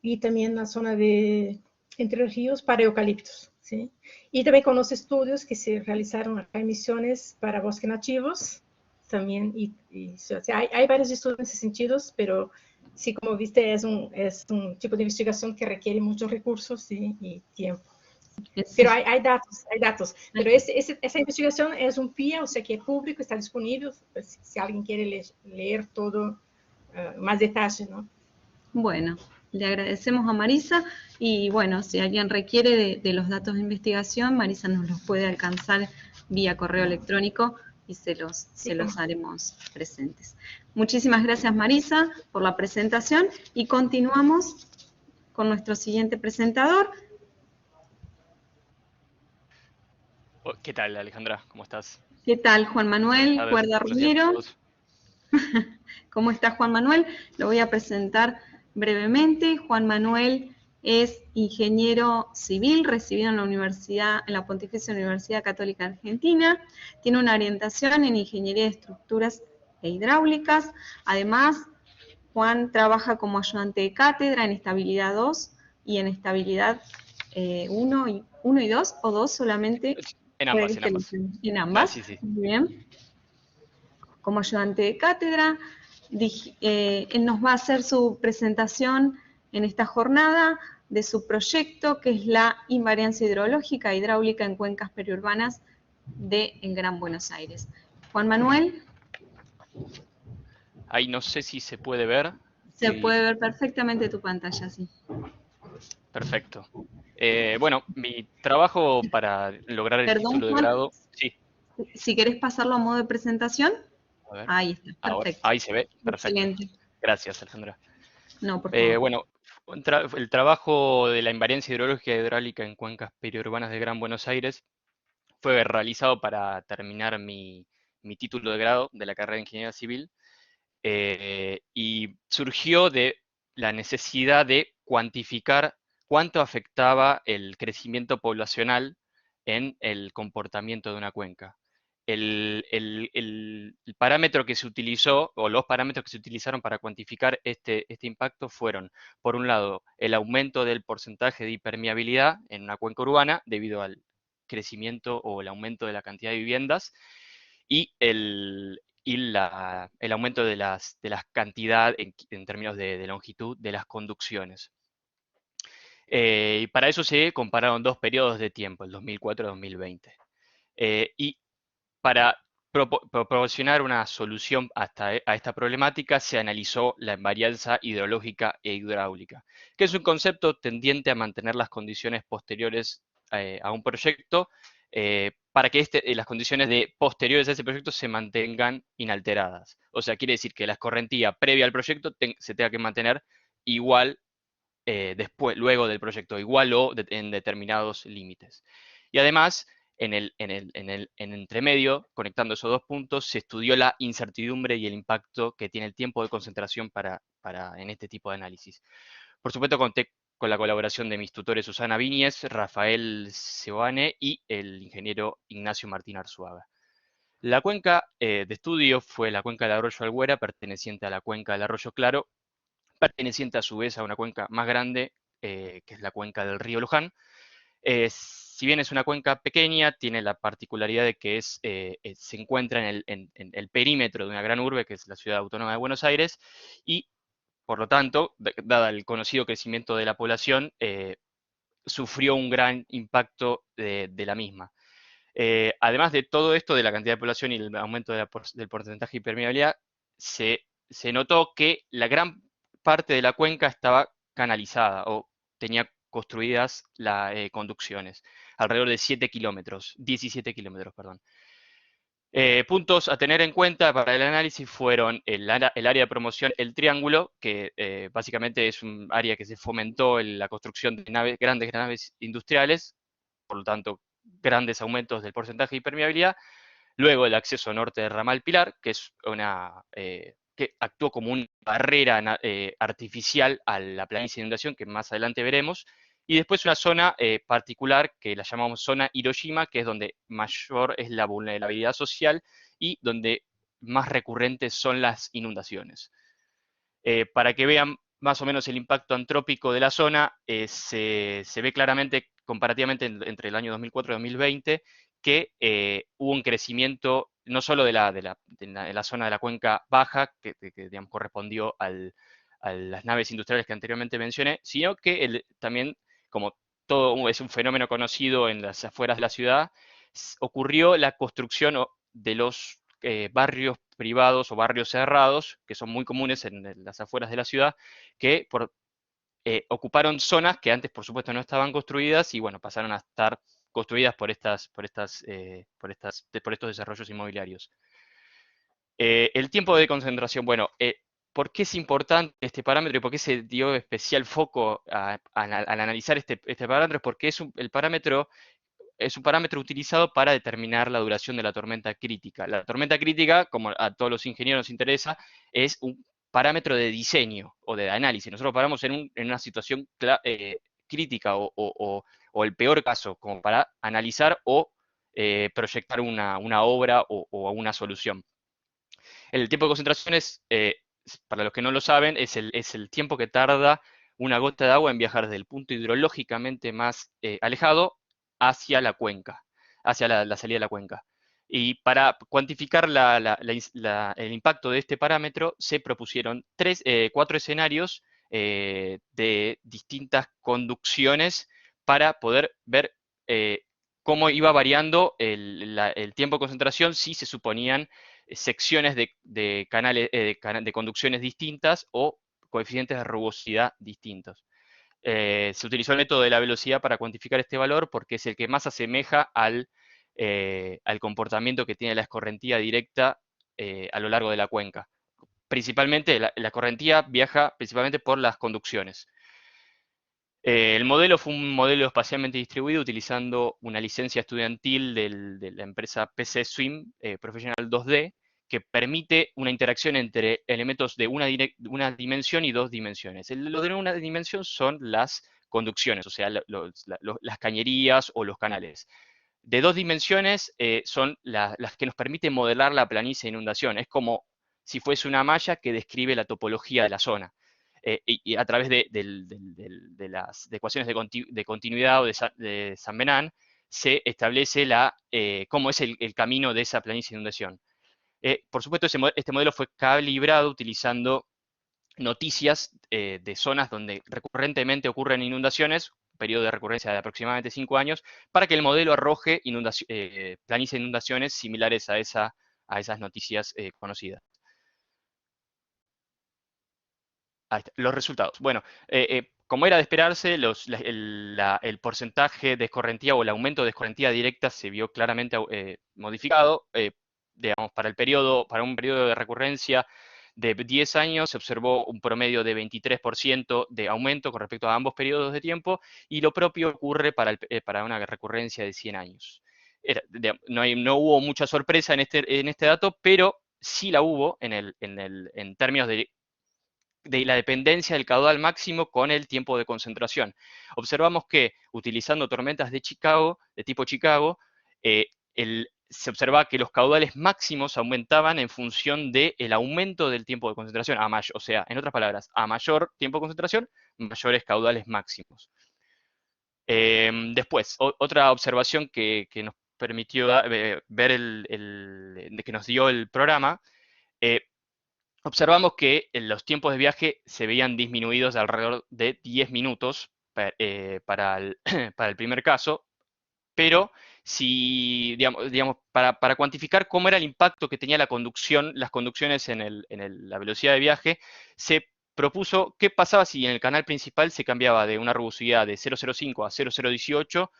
y también en la zona de Entre Ríos para eucaliptos, ¿sí? Y también conozco estudios que se realizaron acá en Misiones para bosques nativos también, o sea, hay varios estudios en ese sentido, pero sí, como viste, es un tipo de investigación que requiere muchos recursos, ¿sí?, y tiempo. Pero hay datos. Pero esa investigación es un PIA, o sea que es público, está disponible, pues, si alguien quiere leer todo, más detalle, ¿no? Bueno, le agradecemos a Marisa y bueno, si alguien requiere de los datos de investigación, Marisa nos los puede alcanzar vía correo electrónico y se los haremos presentes. Muchísimas gracias, Marisa, por la presentación y continuamos con nuestro siguiente presentador. ¿Qué tal, Alejandra? ¿Cómo estás? ¿Qué tal, Juan Manuel Cuerda Romero? ¿Cómo estás, Juan Manuel? Lo voy a presentar brevemente. Juan Manuel es ingeniero civil, recibido en la Pontificia Universidad Católica Argentina. Tiene una orientación en ingeniería de estructuras e hidráulicas. Además, Juan trabaja como ayudante de cátedra en estabilidad 2 y en estabilidad uno y dos, o dos solamente. En ambas, en ambas. En ambas, Sí, sí. muy bien. Como ayudante de cátedra, él nos va a hacer su presentación en esta jornada de su proyecto, que es la invariancia hidrológica e hidráulica en cuencas periurbanas del Gran Buenos Aires. Juan Manuel. Ahí no sé si se puede ver. Se puede ver perfectamente tu pantalla, sí. Perfecto. Bueno, mi trabajo para lograr el título de Juan, grado... Sí. Si querés pasarlo a modo de presentación. A ver. Ahí está, Ahora, perfecto. ahí se ve, perfecto. Excelente. Gracias, Alejandra. No, por favor. Bueno, el trabajo de la invariancia hidrológica e hidráulica en cuencas periurbanas del Gran Buenos Aires fue realizado para terminar mi título de grado de la carrera de Ingeniería Civil, y surgió de la necesidad de cuantificar cuánto afectaba el crecimiento poblacional en el comportamiento de una cuenca. El parámetro que se utilizó, o los parámetros que se utilizaron para cuantificar este impacto fueron, por un lado, el aumento del porcentaje de hipermeabilidad en una cuenca urbana debido al crecimiento o el aumento de la cantidad de viviendas, y el aumento de las cantidades en términos de longitud de las conducciones. Y para eso se compararon dos periodos de tiempo, el 2004-2020. Y para proporcionar una solución a esta problemática, se analizó la invarianza hidrológica e hidráulica, que es un concepto tendiente a mantener las condiciones posteriores a un proyecto, para que las condiciones posteriores a ese proyecto se mantengan inalteradas. O sea, quiere decir que la escorrentía previa al proyecto se tenga que mantener igual luego del proyecto, igual o en determinados límites. Y además, en entremedio, conectando esos dos puntos, se estudió la incertidumbre y el impacto que tiene el tiempo de concentración en este tipo de análisis. Por supuesto, conté con la colaboración de mis tutores Susana Viñez, Rafael Seoane y el ingeniero Ignacio Martín Arzuaga. La cuenca de estudio fue la cuenca del arroyo Albuera, perteneciente a la cuenca del arroyo Claro, perteneciente a su vez a una cuenca más grande, que es la cuenca del río Luján. Si bien es una cuenca pequeña, tiene la particularidad de que se encuentra en el perímetro de una gran urbe, que es la Ciudad Autónoma de Buenos Aires, y por lo tanto, dada el conocido crecimiento de la población, sufrió un gran impacto de la misma. Además de todo esto, de la cantidad de población y el aumento del porcentaje de impermeabilidad, se notó que la gran parte de la cuenca estaba canalizada o tenía construidas las conducciones, alrededor de 17 kilómetros, perdón. Puntos a tener en cuenta para el análisis fueron el área de promoción, el triángulo, que básicamente es un área que se fomentó en la construcción de grandes naves industriales, por lo tanto, grandes aumentos del porcentaje de impermeabilidad. Luego el acceso norte de Ramal Pilar, que es que actuó como una barrera artificial a la planicie de inundación, que más adelante veremos. Y después una zona particular que la llamamos zona Hiroshima, que es donde mayor es la vulnerabilidad social y donde más recurrentes son las inundaciones. Para que vean más o menos el impacto antrópico de la zona, se ve claramente, comparativamente entre el año 2004 y 2020, que hubo un crecimiento no solo de la zona de la cuenca baja, que digamos, correspondió a las naves industriales que anteriormente mencioné, sino que también, como todo es un fenómeno conocido en las afueras de la ciudad, ocurrió la construcción de los barrios privados o barrios cerrados, que son muy comunes en las afueras de la ciudad, que ocuparon zonas que antes, por supuesto, no estaban construidas y, bueno, pasaron a estar construidas por estos desarrollos inmobiliarios. El tiempo de concentración, bueno, ¿por qué es importante este parámetro y por qué se dio especial foco al analizar este parámetro? Porque el parámetro es un parámetro utilizado para determinar la duración de la tormenta crítica. La tormenta crítica, como a todos los ingenieros nos interesa, es un parámetro de diseño o de análisis. Nosotros paramos en una situación crítica o el peor caso, como para analizar o proyectar una obra o una solución. El tiempo de concentración para los que no lo saben, es el tiempo que tarda una gota de agua en viajar desde el punto hidrológicamente más alejado hacia la cuenca, hacia la salida de la cuenca. Y para cuantificar el impacto de este parámetro, se propusieron 4 escenarios de distintas conducciones para poder ver cómo iba variando el tiempo de concentración si se suponían secciones de canales, de conducciones distintas o coeficientes de rugosidad distintos. Se utilizó el método de la velocidad para cuantificar este valor porque es el que más asemeja al comportamiento que tiene la escorrentía directa a lo largo de la cuenca. Principalmente, la escorrentía viaja principalmente por las conducciones. El modelo fue un modelo espacialmente distribuido utilizando una licencia estudiantil de la empresa PC Swim Professional 2D, que permite una interacción entre elementos de una dimensión y 2 dimensiones. Lo de una dimensión son las conducciones, o sea, las cañerías o los canales. De 2 dimensiones son las que nos permiten modelar la planicie de inundación. Es como si fuese una malla que describe la topología de la zona. Y a través de las ecuaciones de continuidad o de San Benán, se establece cómo es el camino de esa planicie de inundación. Por supuesto, este modelo fue calibrado utilizando noticias de zonas donde recurrentemente ocurren inundaciones, un periodo de recurrencia de aproximadamente 5 años, para que el modelo arroje planicies de inundaciones similares a esas noticias conocidas. Ahí está, los resultados. Bueno, como era de esperarse, el porcentaje de escorrentía o el aumento de escorrentía directa se vio claramente modificado. Digamos, para un periodo de recurrencia de 10 años se observó un promedio de 23% de aumento con respecto a ambos periodos de tiempo, y lo propio ocurre para una recurrencia de 100 años. No hubo mucha sorpresa en este dato, pero sí la hubo en términos de la dependencia del caudal máximo con el tiempo de concentración. Observamos que utilizando tormentas de tipo Chicago, se observa que los caudales máximos aumentaban en función del aumento del tiempo de concentración, o sea, en otras palabras, a mayor tiempo de concentración, mayores caudales máximos. Después, otra observación que nos permitió ver que nos dio el programa, observamos que los tiempos de viaje se veían disminuidos de alrededor de 10 minutos para el primer caso, pero si, digamos, para cuantificar cómo era el impacto que tenía las conducciones en la velocidad de viaje, se propuso qué pasaba si en el canal principal se cambiaba de una rugosidad de 0,05 a 0,018,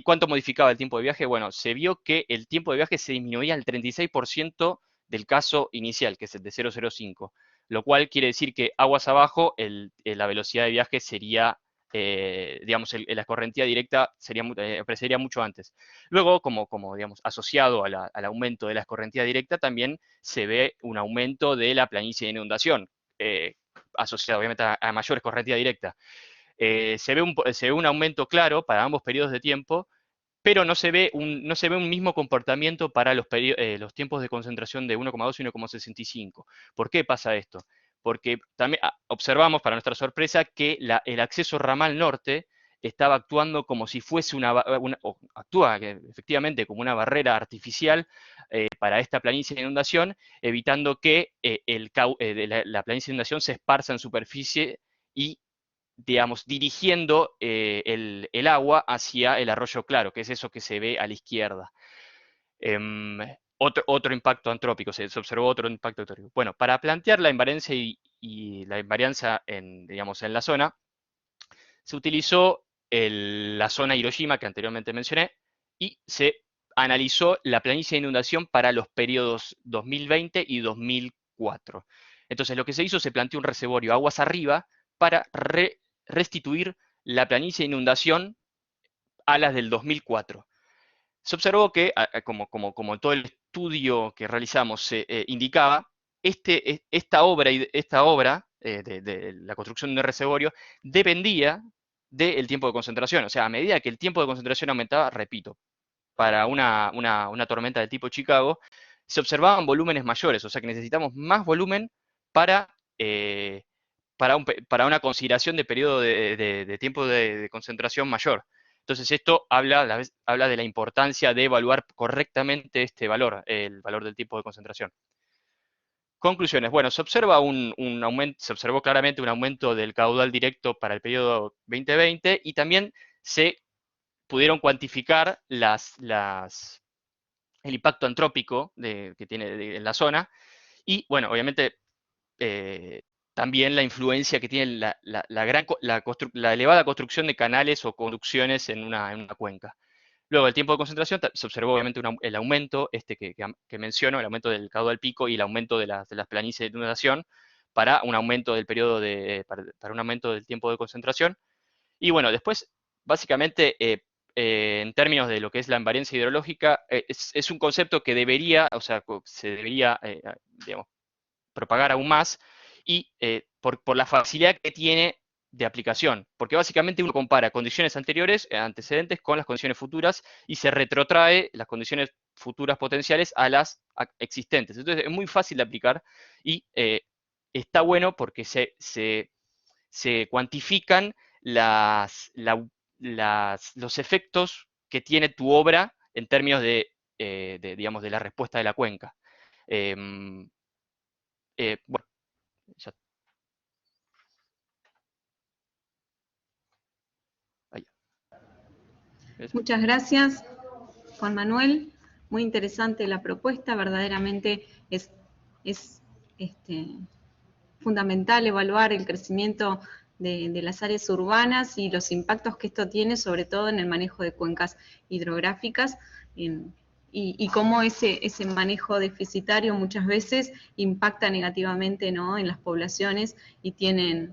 ¿cuánto modificaba el tiempo de viaje? Bueno, se vio que el tiempo de viaje se disminuía al 36% del caso inicial, que es el de 0,05, lo cual quiere decir que aguas abajo la velocidad de viaje sería, digamos, la escorrentía directa aparecería mucho antes. Luego, como digamos, asociado al aumento de la escorrentía directa, también se ve un aumento de la planicie de inundación, asociado obviamente a mayor escorrentía directa. Se ve un aumento claro para ambos periodos de tiempo, pero no se ve un mismo comportamiento para los tiempos de concentración de 1,2 y 1,65. ¿Por qué pasa esto? Porque también observamos, para nuestra sorpresa, que el acceso ramal norte estaba actuando como si fuese actúa efectivamente como una barrera artificial para esta planicie de inundación, evitando que la planicie de inundación se esparza en superficie y, digamos, dirigiendo el agua hacia el arroyo claro, que es eso que se ve a la izquierda. Otro impacto antrópico, se observó otro impacto antrópico. Bueno, para plantear la invariancia y la invarianza digamos, en la zona, se utilizó la zona Hiroshima que anteriormente mencioné, y se analizó la planicie de inundación para los periodos 2020 y 2004. Entonces, lo que se hizo, se planteó un reservorio aguas arriba para restituir la planicie de inundación a las del 2004. Se observó que, como todo el estudio que realizamos indicaba, esta obra de la construcción de un reservorio dependía del tiempo de concentración. O sea, a medida que el tiempo de concentración aumentaba, repito, para una tormenta de tipo Chicago, se observaban volúmenes mayores, o sea que necesitamos más volumen para para una consideración de periodo de tiempo de concentración mayor. Entonces esto habla de la importancia de evaluar correctamente este valor, el valor del tiempo de concentración. Conclusiones. Bueno, se observó claramente un aumento del caudal directo para el periodo 2020 y también se pudieron cuantificar el impacto antrópico que tiene en la zona y, bueno, obviamente también la influencia que tiene la elevada construcción de canales o conducciones en una cuenca. Luego, el tiempo de concentración, se observó obviamente el aumento que menciono, el aumento del caudal pico y el aumento de las planicies de inundación para un aumento del periodo para un aumento del tiempo de concentración. Y bueno, después, básicamente, en términos de lo que es la invariancia hidrológica, es un concepto que se debería, digamos, propagar aún más y por la facilidad que tiene de aplicación, porque básicamente uno compara condiciones antecedentes con las condiciones futuras y se retrotrae las condiciones futuras potenciales a las existentes. Entonces es muy fácil de aplicar y está bueno porque se cuantifican los efectos que tiene tu obra en términos digamos, de la respuesta de la cuenca. Bueno, ya. Muchas gracias, Juan Manuel. Muy interesante la propuesta, verdaderamente es fundamental evaluar el crecimiento de las áreas urbanas y los impactos que esto tiene, sobre todo en el manejo de cuencas hidrográficas, y cómo ese manejo deficitario muchas veces impacta negativamente, ¿no?, en las poblaciones y tienen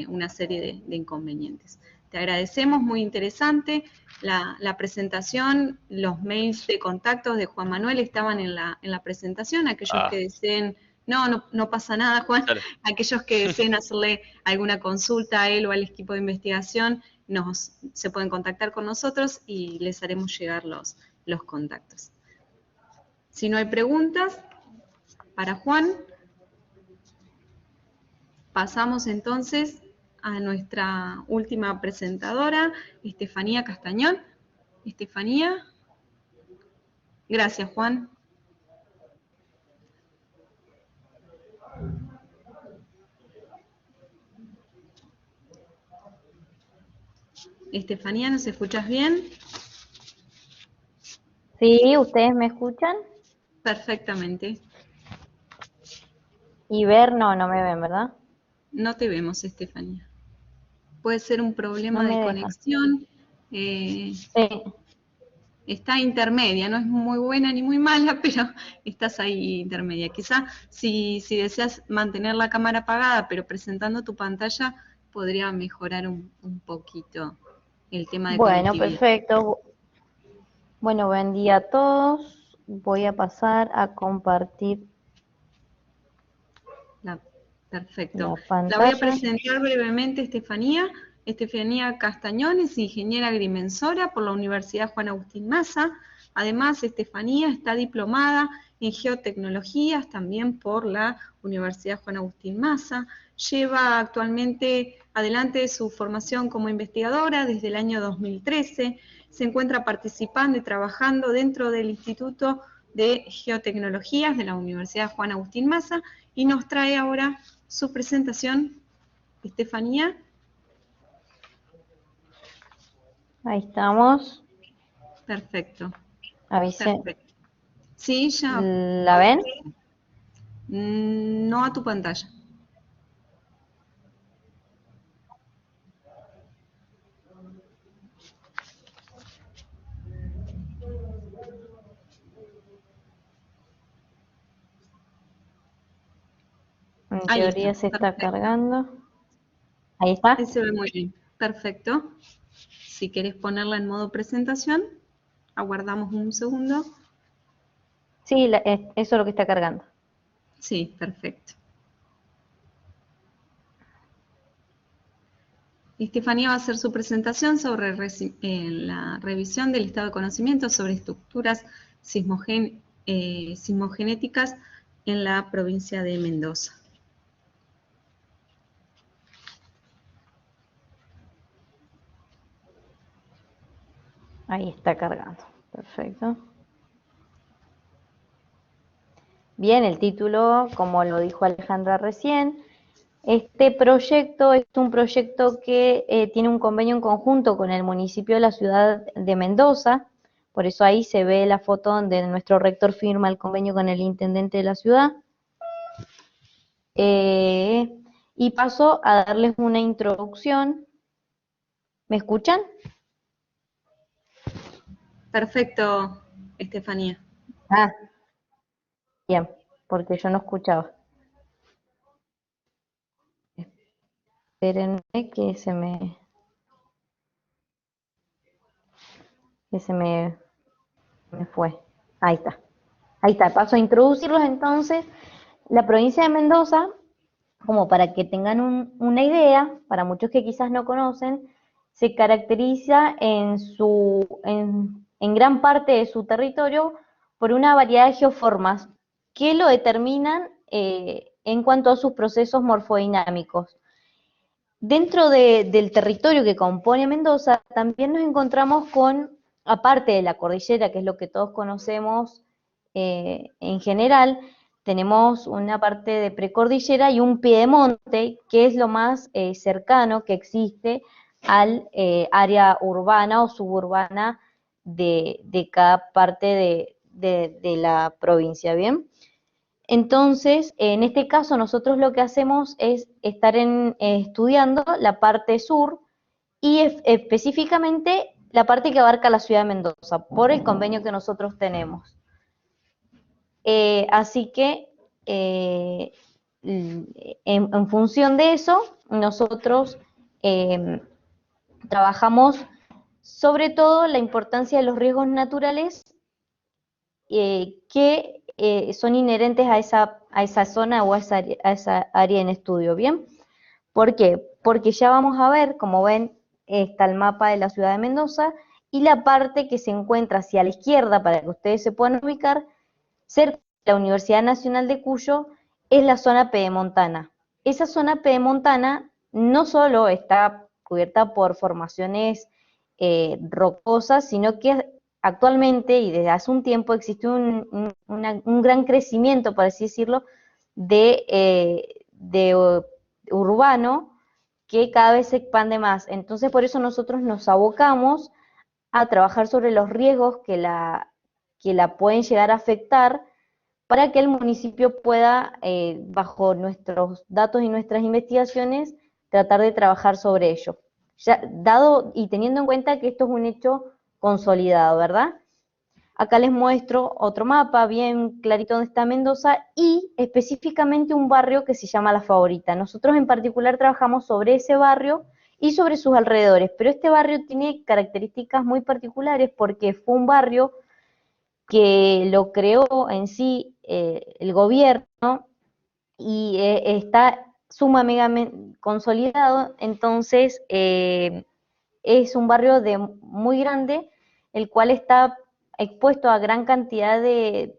una serie de inconvenientes. Te agradecemos, muy interesante la presentación. Los mails de contactos de Juan Manuel estaban en la presentación. Aquellos que deseen, no pasa nada, Juan. Claro. Aquellos que deseen hacerle alguna consulta a él o al equipo de investigación, se pueden contactar con nosotros y les haremos llegar los contactos. Si no hay preguntas para Juan, pasamos entonces a nuestra última presentadora, Estefanía Castañón. Estefanía. Gracias, Juan. Estefanía, ¿nos escuchas bien? Sí, ¿ustedes me escuchan? Perfectamente. Y ver, no me ven, ¿verdad? No te vemos, Estefanía. Puede ser un problema de conexión. Sí. Está intermedia, no es muy buena ni muy mala, pero estás ahí intermedia. Quizá si deseas mantener la cámara apagada, pero presentando tu pantalla, podría mejorar un poquito el tema de conectividad. Bueno, perfecto. Bueno, buen día a todos. Voy a pasar a compartir. Perfecto. La voy a presentar brevemente, Estefanía. Estefanía Castañón es ingeniera agrimensora por la Universidad Juan Agustín Maza. Además, Estefanía está diplomada en geotecnologías también por la Universidad Juan Agustín Maza. Lleva actualmente adelante su formación como investigadora desde el año 2013. Se encuentra participando y trabajando dentro del Instituto de Geotecnologías de la Universidad Juan Agustín Maza y nos trae ahora su presentación. Estefanía. Ahí estamos. Perfecto. Avisen. Perfecto. Sí, ya. ¿La ven? No a tu pantalla. En teoría se está cargando. Ahí está. Ahí se ve muy bien. Perfecto. Si querés ponerla en modo presentación, aguardamos un segundo. Sí, eso es lo que está cargando. Sí, perfecto. Estefanía va a hacer su presentación sobre la revisión del estado de conocimiento sobre estructuras sismogenéticas en la provincia de Mendoza. Ahí está cargando, perfecto. Bien, el título, como lo dijo Alejandra recién, este proyecto es un proyecto que tiene un convenio en conjunto con el municipio de la ciudad de Mendoza, por eso ahí se ve la foto donde nuestro rector firma el convenio con el intendente de la ciudad. Y paso a darles una introducción. ¿Me escuchan? Perfecto, Estefanía. Ah, bien, porque yo no escuchaba. Espérenme que se me fue. Ahí está. Ahí está. Paso a introducirlos entonces. La provincia de Mendoza, como para que tengan una idea, para muchos que quizás no conocen, se caracteriza en gran parte de su territorio por una variedad de geoformas que lo determinan en cuanto a sus procesos morfodinámicos. Dentro del territorio que compone Mendoza, también nos encontramos con, aparte de la cordillera, que es lo que todos conocemos en general, tenemos una parte de precordillera y un piedemonte, que es lo más cercano que existe al área urbana o suburbana de cada parte de la provincia, ¿bien? Entonces, en este caso, nosotros lo que hacemos es estar estudiando la parte sur y específicamente la parte que abarca la ciudad de Mendoza, por el convenio que nosotros tenemos. Así que, en función de eso, nosotros trabajamos sobre todo la importancia de los riesgos naturales que son inherentes a esa zona o a esa área en estudio, ¿bien? ¿Por qué? Porque ya vamos a ver, como ven, está el mapa de la ciudad de Mendoza y la parte que se encuentra hacia la izquierda, para que ustedes se puedan ubicar, cerca de la Universidad Nacional de Cuyo, es la zona pedemontana. Esa zona pedemontana no solo está cubierta por formaciones rocosas, sino que actualmente y desde hace un tiempo existe un gran crecimiento, por así decirlo, de urbano que cada vez se expande más. Entonces, por eso nosotros nos abocamos a trabajar sobre los riesgos que la pueden llegar a afectar para que el municipio pueda, bajo nuestros datos y nuestras investigaciones, tratar de trabajar sobre ello. Ya, dado y teniendo en cuenta que esto es un hecho consolidado, ¿verdad? Acá les muestro otro mapa bien clarito donde está Mendoza y específicamente un barrio que se llama La Favorita. Nosotros en particular trabajamos sobre ese barrio y sobre sus alrededores, pero este barrio tiene características muy particulares porque fue un barrio que lo creó en sí el gobierno y está sumamente consolidado, entonces es un barrio muy grande, el cual está expuesto a gran cantidad de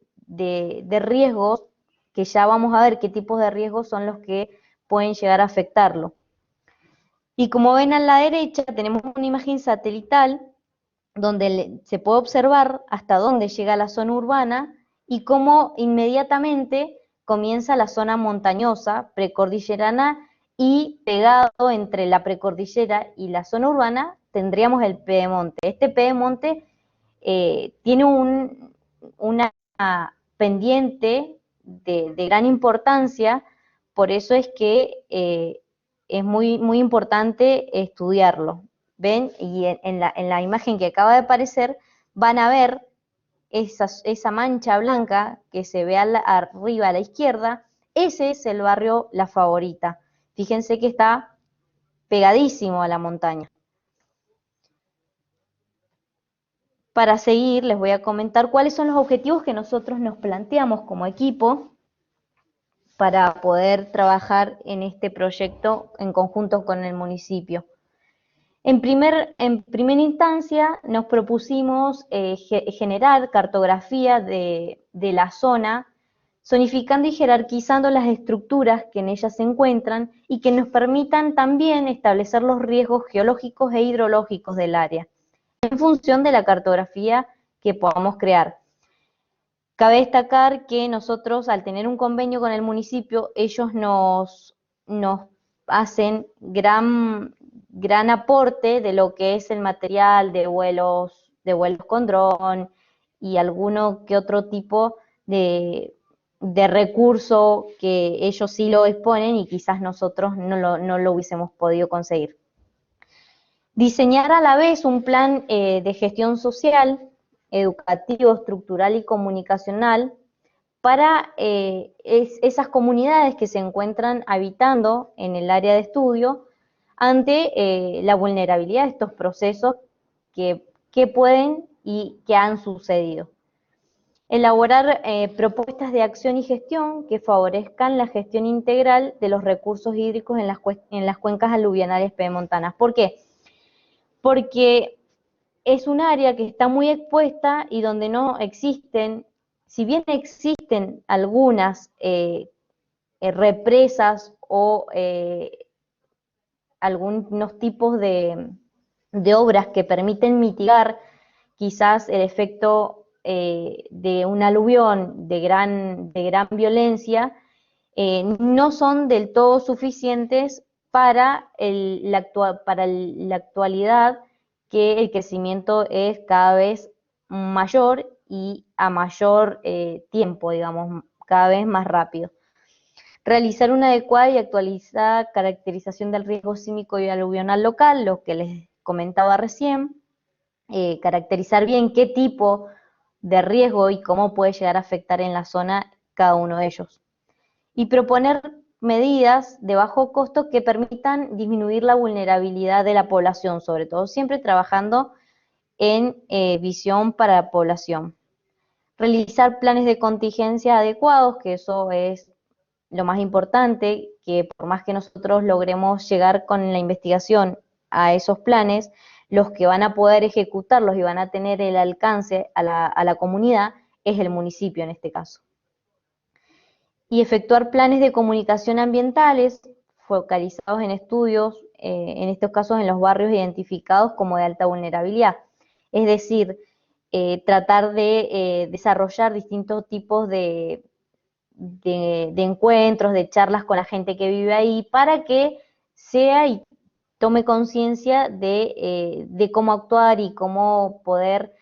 riesgos, que ya vamos a ver qué tipos de riesgos son los que pueden llegar a afectarlo. Y como ven a la derecha tenemos una imagen satelital donde se puede observar hasta dónde llega la zona urbana y cómo inmediatamente comienza la zona montañosa, precordillerana, y pegado entre la precordillera y la zona urbana tendríamos el pedemonte. Este pedemonte tiene una pendiente de gran importancia, por eso es que es muy importante estudiarlo. ¿Ven? Y en la imagen que acaba de aparecer van a ver esa mancha blanca que se ve arriba a la izquierda. Ese es el barrio La Favorita. Fíjense que está pegadísimo a la montaña. Para seguir, les voy a comentar cuáles son los objetivos que nosotros nos planteamos como equipo para poder trabajar en este proyecto en conjunto con el municipio. En primera instancia nos propusimos generar cartografía de la zona, zonificando y jerarquizando las estructuras que en ellas se encuentran y que nos permitan también establecer los riesgos geológicos e hidrológicos del área. en función de la cartografía que podamos crear. Cabe destacar que nosotros, al tener un convenio con el municipio, ellos nos hacen gran aporte de lo que es el material de vuelos con dron y alguno que otro tipo de recurso que ellos sí lo exponen y quizás nosotros no lo hubiésemos podido conseguir. Diseñar a la vez un plan de gestión social, educativo, estructural y comunicacional para esas comunidades que se encuentran habitando en el área de estudio ante la vulnerabilidad de estos procesos que pueden y que han sucedido. Elaborar propuestas de acción y gestión que favorezcan la gestión integral de los recursos hídricos en las cuencas aluvionales pedemontanas. ¿Por qué? Porque es un área que está muy expuesta y donde no existen, si bien existen algunas represas o algunos tipos de obras que permiten mitigar quizás el efecto de un aluvión de gran violencia, no son del todo suficientes para la actualidad, que el crecimiento es cada vez mayor y a mayor tiempo, digamos, cada vez más rápido. Realizar una adecuada y actualizada caracterización del riesgo sísmico y aluvional local, lo que les comentaba recién, caracterizar bien qué tipo de riesgo y cómo puede llegar a afectar en la zona cada uno de ellos. Y proponer medidas de bajo costo que permitan disminuir la vulnerabilidad de la población, sobre todo siempre trabajando en visión para la población. Realizar planes de contingencia adecuados, que eso es lo más importante, que por más que nosotros logremos llegar con la investigación a esos planes, los que van a poder ejecutarlos y van a tener el alcance a la comunidad es el municipio en este caso. Y efectuar planes de comunicación ambientales focalizados en estudios, en estos casos en los barrios identificados como de alta vulnerabilidad. Es decir, tratar de desarrollar distintos tipos de encuentros, de charlas con la gente que vive ahí, para que sea y tome conciencia de cómo actuar y cómo poder,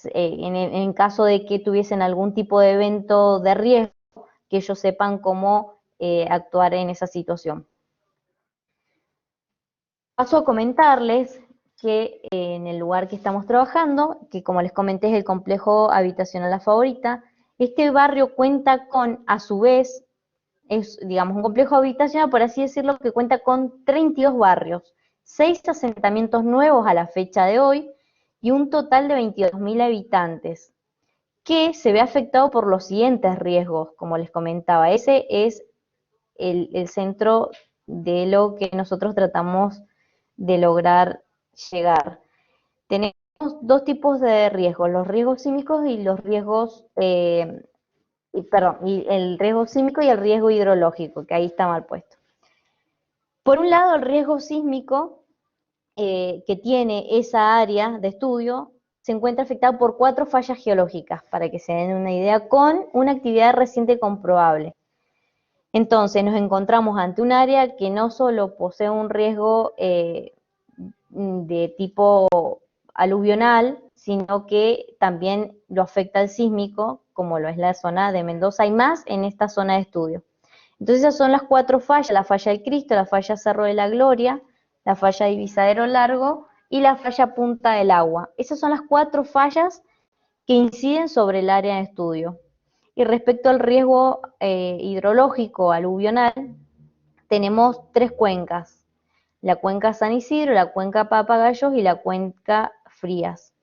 en caso de que tuviesen algún tipo de evento de riesgo, que ellos sepan cómo actuar en esa situación. Paso a comentarles que en el lugar que estamos trabajando, que como les comenté es el complejo habitacional La Favorita, este barrio cuenta con, a su vez, es, digamos, un complejo habitacional, por así decirlo, que cuenta con 32 barrios, 6 asentamientos nuevos a la fecha de hoy y un total de 22.000 habitantes, que se ve afectado por los siguientes riesgos, como les comentaba. Ese es el centro de lo que nosotros tratamos de lograr llegar. Tenemos dos tipos de riesgos, los riesgos sísmicos y los riesgos, y el riesgo sísmico y el riesgo hidrológico, que ahí está mal puesto. Por un lado, el riesgo sísmico que tiene esa área de estudio se encuentra afectado por 4 fallas geológicas, para que se den una idea, con una actividad reciente comprobable. Entonces nos encontramos ante un área que no solo posee un riesgo de tipo aluvional, sino que también lo afecta al sísmico, como lo es la zona de Mendoza, y más en esta zona de estudio. Entonces esas son las 4 fallas: la falla del Cristo, la falla Cerro de la Gloria, la falla Divisadero Largo y la falla Punta del Agua. Esas son las 4 fallas que inciden sobre el área de estudio. Y respecto al riesgo hidrológico aluvional, tenemos 3 cuencas: la cuenca San Isidro, la cuenca Papagayos y la cuenca Frías.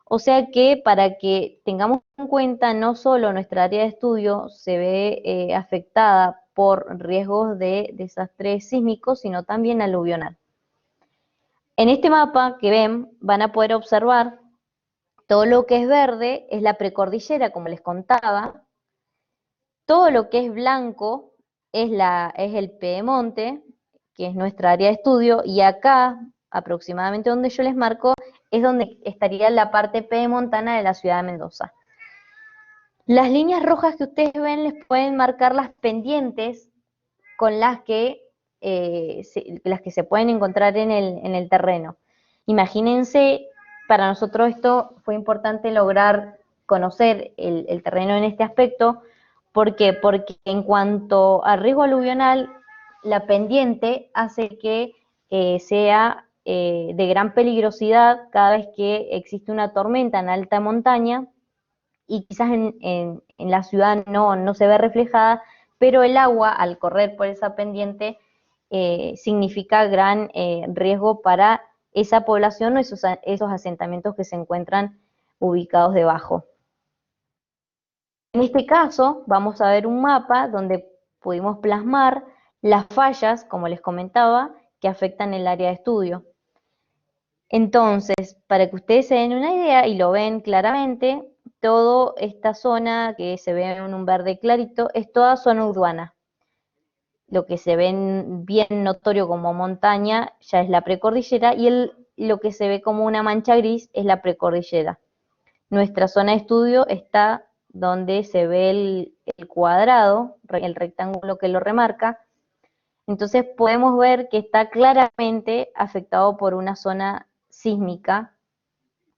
O sea que, para que tengamos en cuenta, no solo nuestra área de estudio se ve afectada por riesgos de desastre sísmico, sino también aluvional. En este mapa que ven, van a poder observar todo lo que es verde es la precordillera, como les contaba. Todo lo que es blanco es el pedemonte, que es nuestra área de estudio, y acá aproximadamente donde yo les marco, es donde estaría la parte pedemontana de la ciudad de Mendoza. Las líneas rojas que ustedes ven les pueden marcar las pendientes con las que se pueden encontrar en el terreno. Imagínense, para nosotros esto fue importante lograr conocer el terreno en este aspecto. ¿Por qué? Porque en cuanto a riesgo aluvional, la pendiente hace que sea de gran peligrosidad cada vez que existe una tormenta en alta montaña, y quizás en la ciudad no se ve reflejada, pero el agua al correr por esa pendiente significa gran riesgo para esa población o esos asentamientos que se encuentran ubicados debajo. En este caso vamos a ver un mapa donde pudimos plasmar las fallas, como les comentaba, que afectan el área de estudio. Entonces, para que ustedes se den una idea y lo ven claramente, toda esta zona que se ve en un verde clarito es toda zona urbana. Lo que se ve bien notorio como montaña ya es la precordillera, y lo que se ve como una mancha gris es la precordillera. Nuestra zona de estudio está donde se ve el cuadrado, el rectángulo que lo remarca. Entonces podemos ver que está claramente afectado por una zona sísmica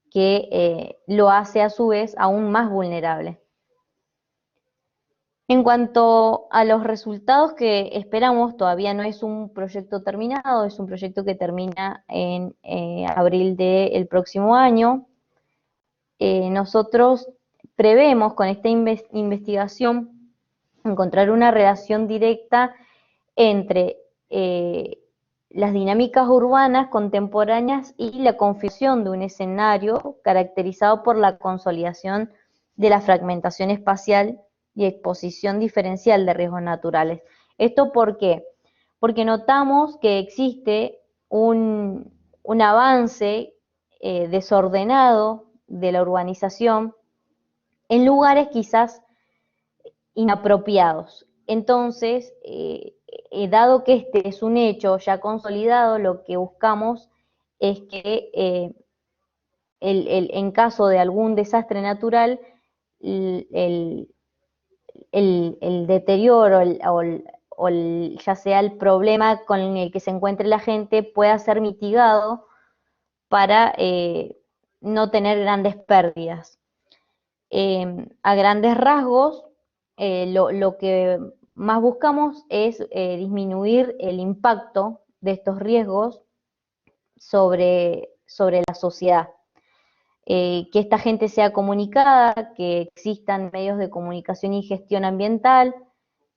que lo hace a su vez aún más vulnerable. En cuanto a los resultados que esperamos, todavía no es un proyecto terminado, es un proyecto que termina en abril del próximo año. Nosotros prevemos con esta investigación encontrar una relación directa entre las dinámicas urbanas contemporáneas y la configuración de un escenario caracterizado por la consolidación de la fragmentación espacial y exposición diferencial de riesgos naturales. ¿Esto por qué? Porque notamos que existe un avance desordenado de la urbanización en lugares quizás inapropiados. Entonces, dado que este es un hecho ya consolidado, lo que buscamos es que en caso de algún desastre natural, el deterioro ya sea el problema con el que se encuentre la gente pueda ser mitigado para no tener grandes pérdidas. A grandes rasgos, lo que más buscamos es disminuir el impacto de estos riesgos sobre la sociedad. Que esta gente sea comunicada, que existan medios de comunicación y gestión ambiental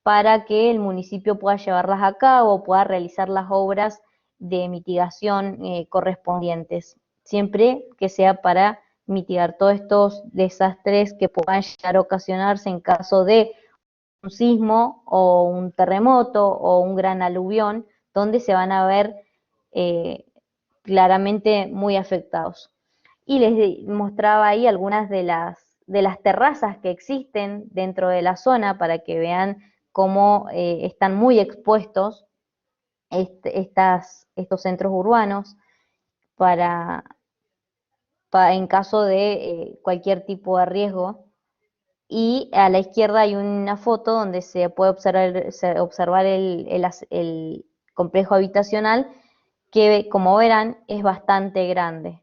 para que el municipio pueda llevarlas a cabo, pueda realizar las obras de mitigación correspondientes, siempre que sea para mitigar todos estos desastres que puedan llegar a ocasionarse en caso de un sismo o un terremoto o un gran aluvión, donde se van a ver claramente muy afectados. Y les mostraba ahí algunas de las terrazas que existen dentro de la zona para que vean cómo están muy expuestos estos centros urbanos en caso de cualquier tipo de riesgo. Y a la izquierda hay una foto donde se puede observar el complejo habitacional, que como verán es bastante grande.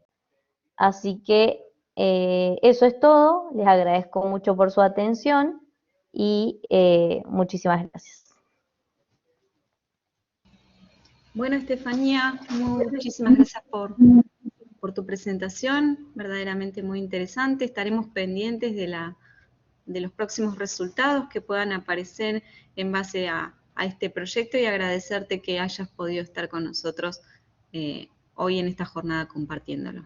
Así que eso es todo, les agradezco mucho por su atención y muchísimas gracias. Bueno, Estefanía, muchísimas gracias por tu presentación, verdaderamente muy interesante. Estaremos pendientes de los próximos resultados que puedan aparecer en base a este proyecto, y agradecerte que hayas podido estar con nosotros hoy en esta jornada compartiéndolo.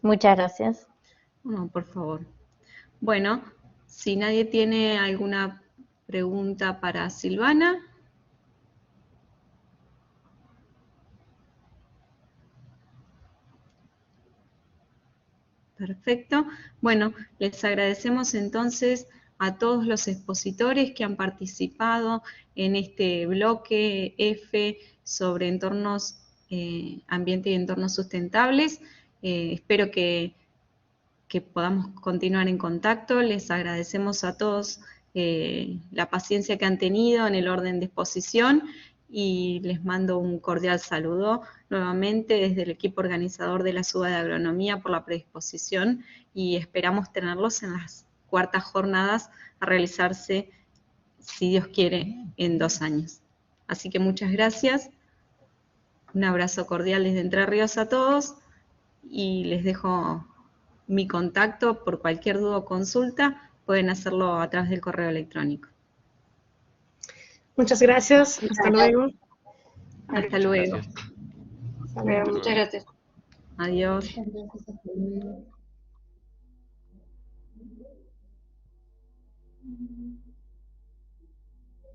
Muchas gracias. No, por favor. Bueno, si nadie tiene alguna pregunta para Silvana. Perfecto. Bueno, les agradecemos entonces a todos los expositores que han participado en este bloque F sobre entornos ambiente y entornos sustentables. Espero que podamos continuar en contacto. Les agradecemos a todos la paciencia que han tenido en el orden de exposición y les mando un cordial saludo nuevamente desde el equipo organizador de la SUBA de Agronomía por la predisposición, y esperamos tenerlos en las cuartas jornadas a realizarse, si Dios quiere, en 2 años. Así que muchas gracias, un abrazo cordial desde Entre Ríos a todos, y les dejo mi contacto por cualquier duda o consulta, pueden hacerlo a través del correo electrónico. Muchas gracias. Hasta luego. Hasta luego. Gracias. Hasta luego. Muchas gracias. Adiós. Muchas gracias, hasta luego.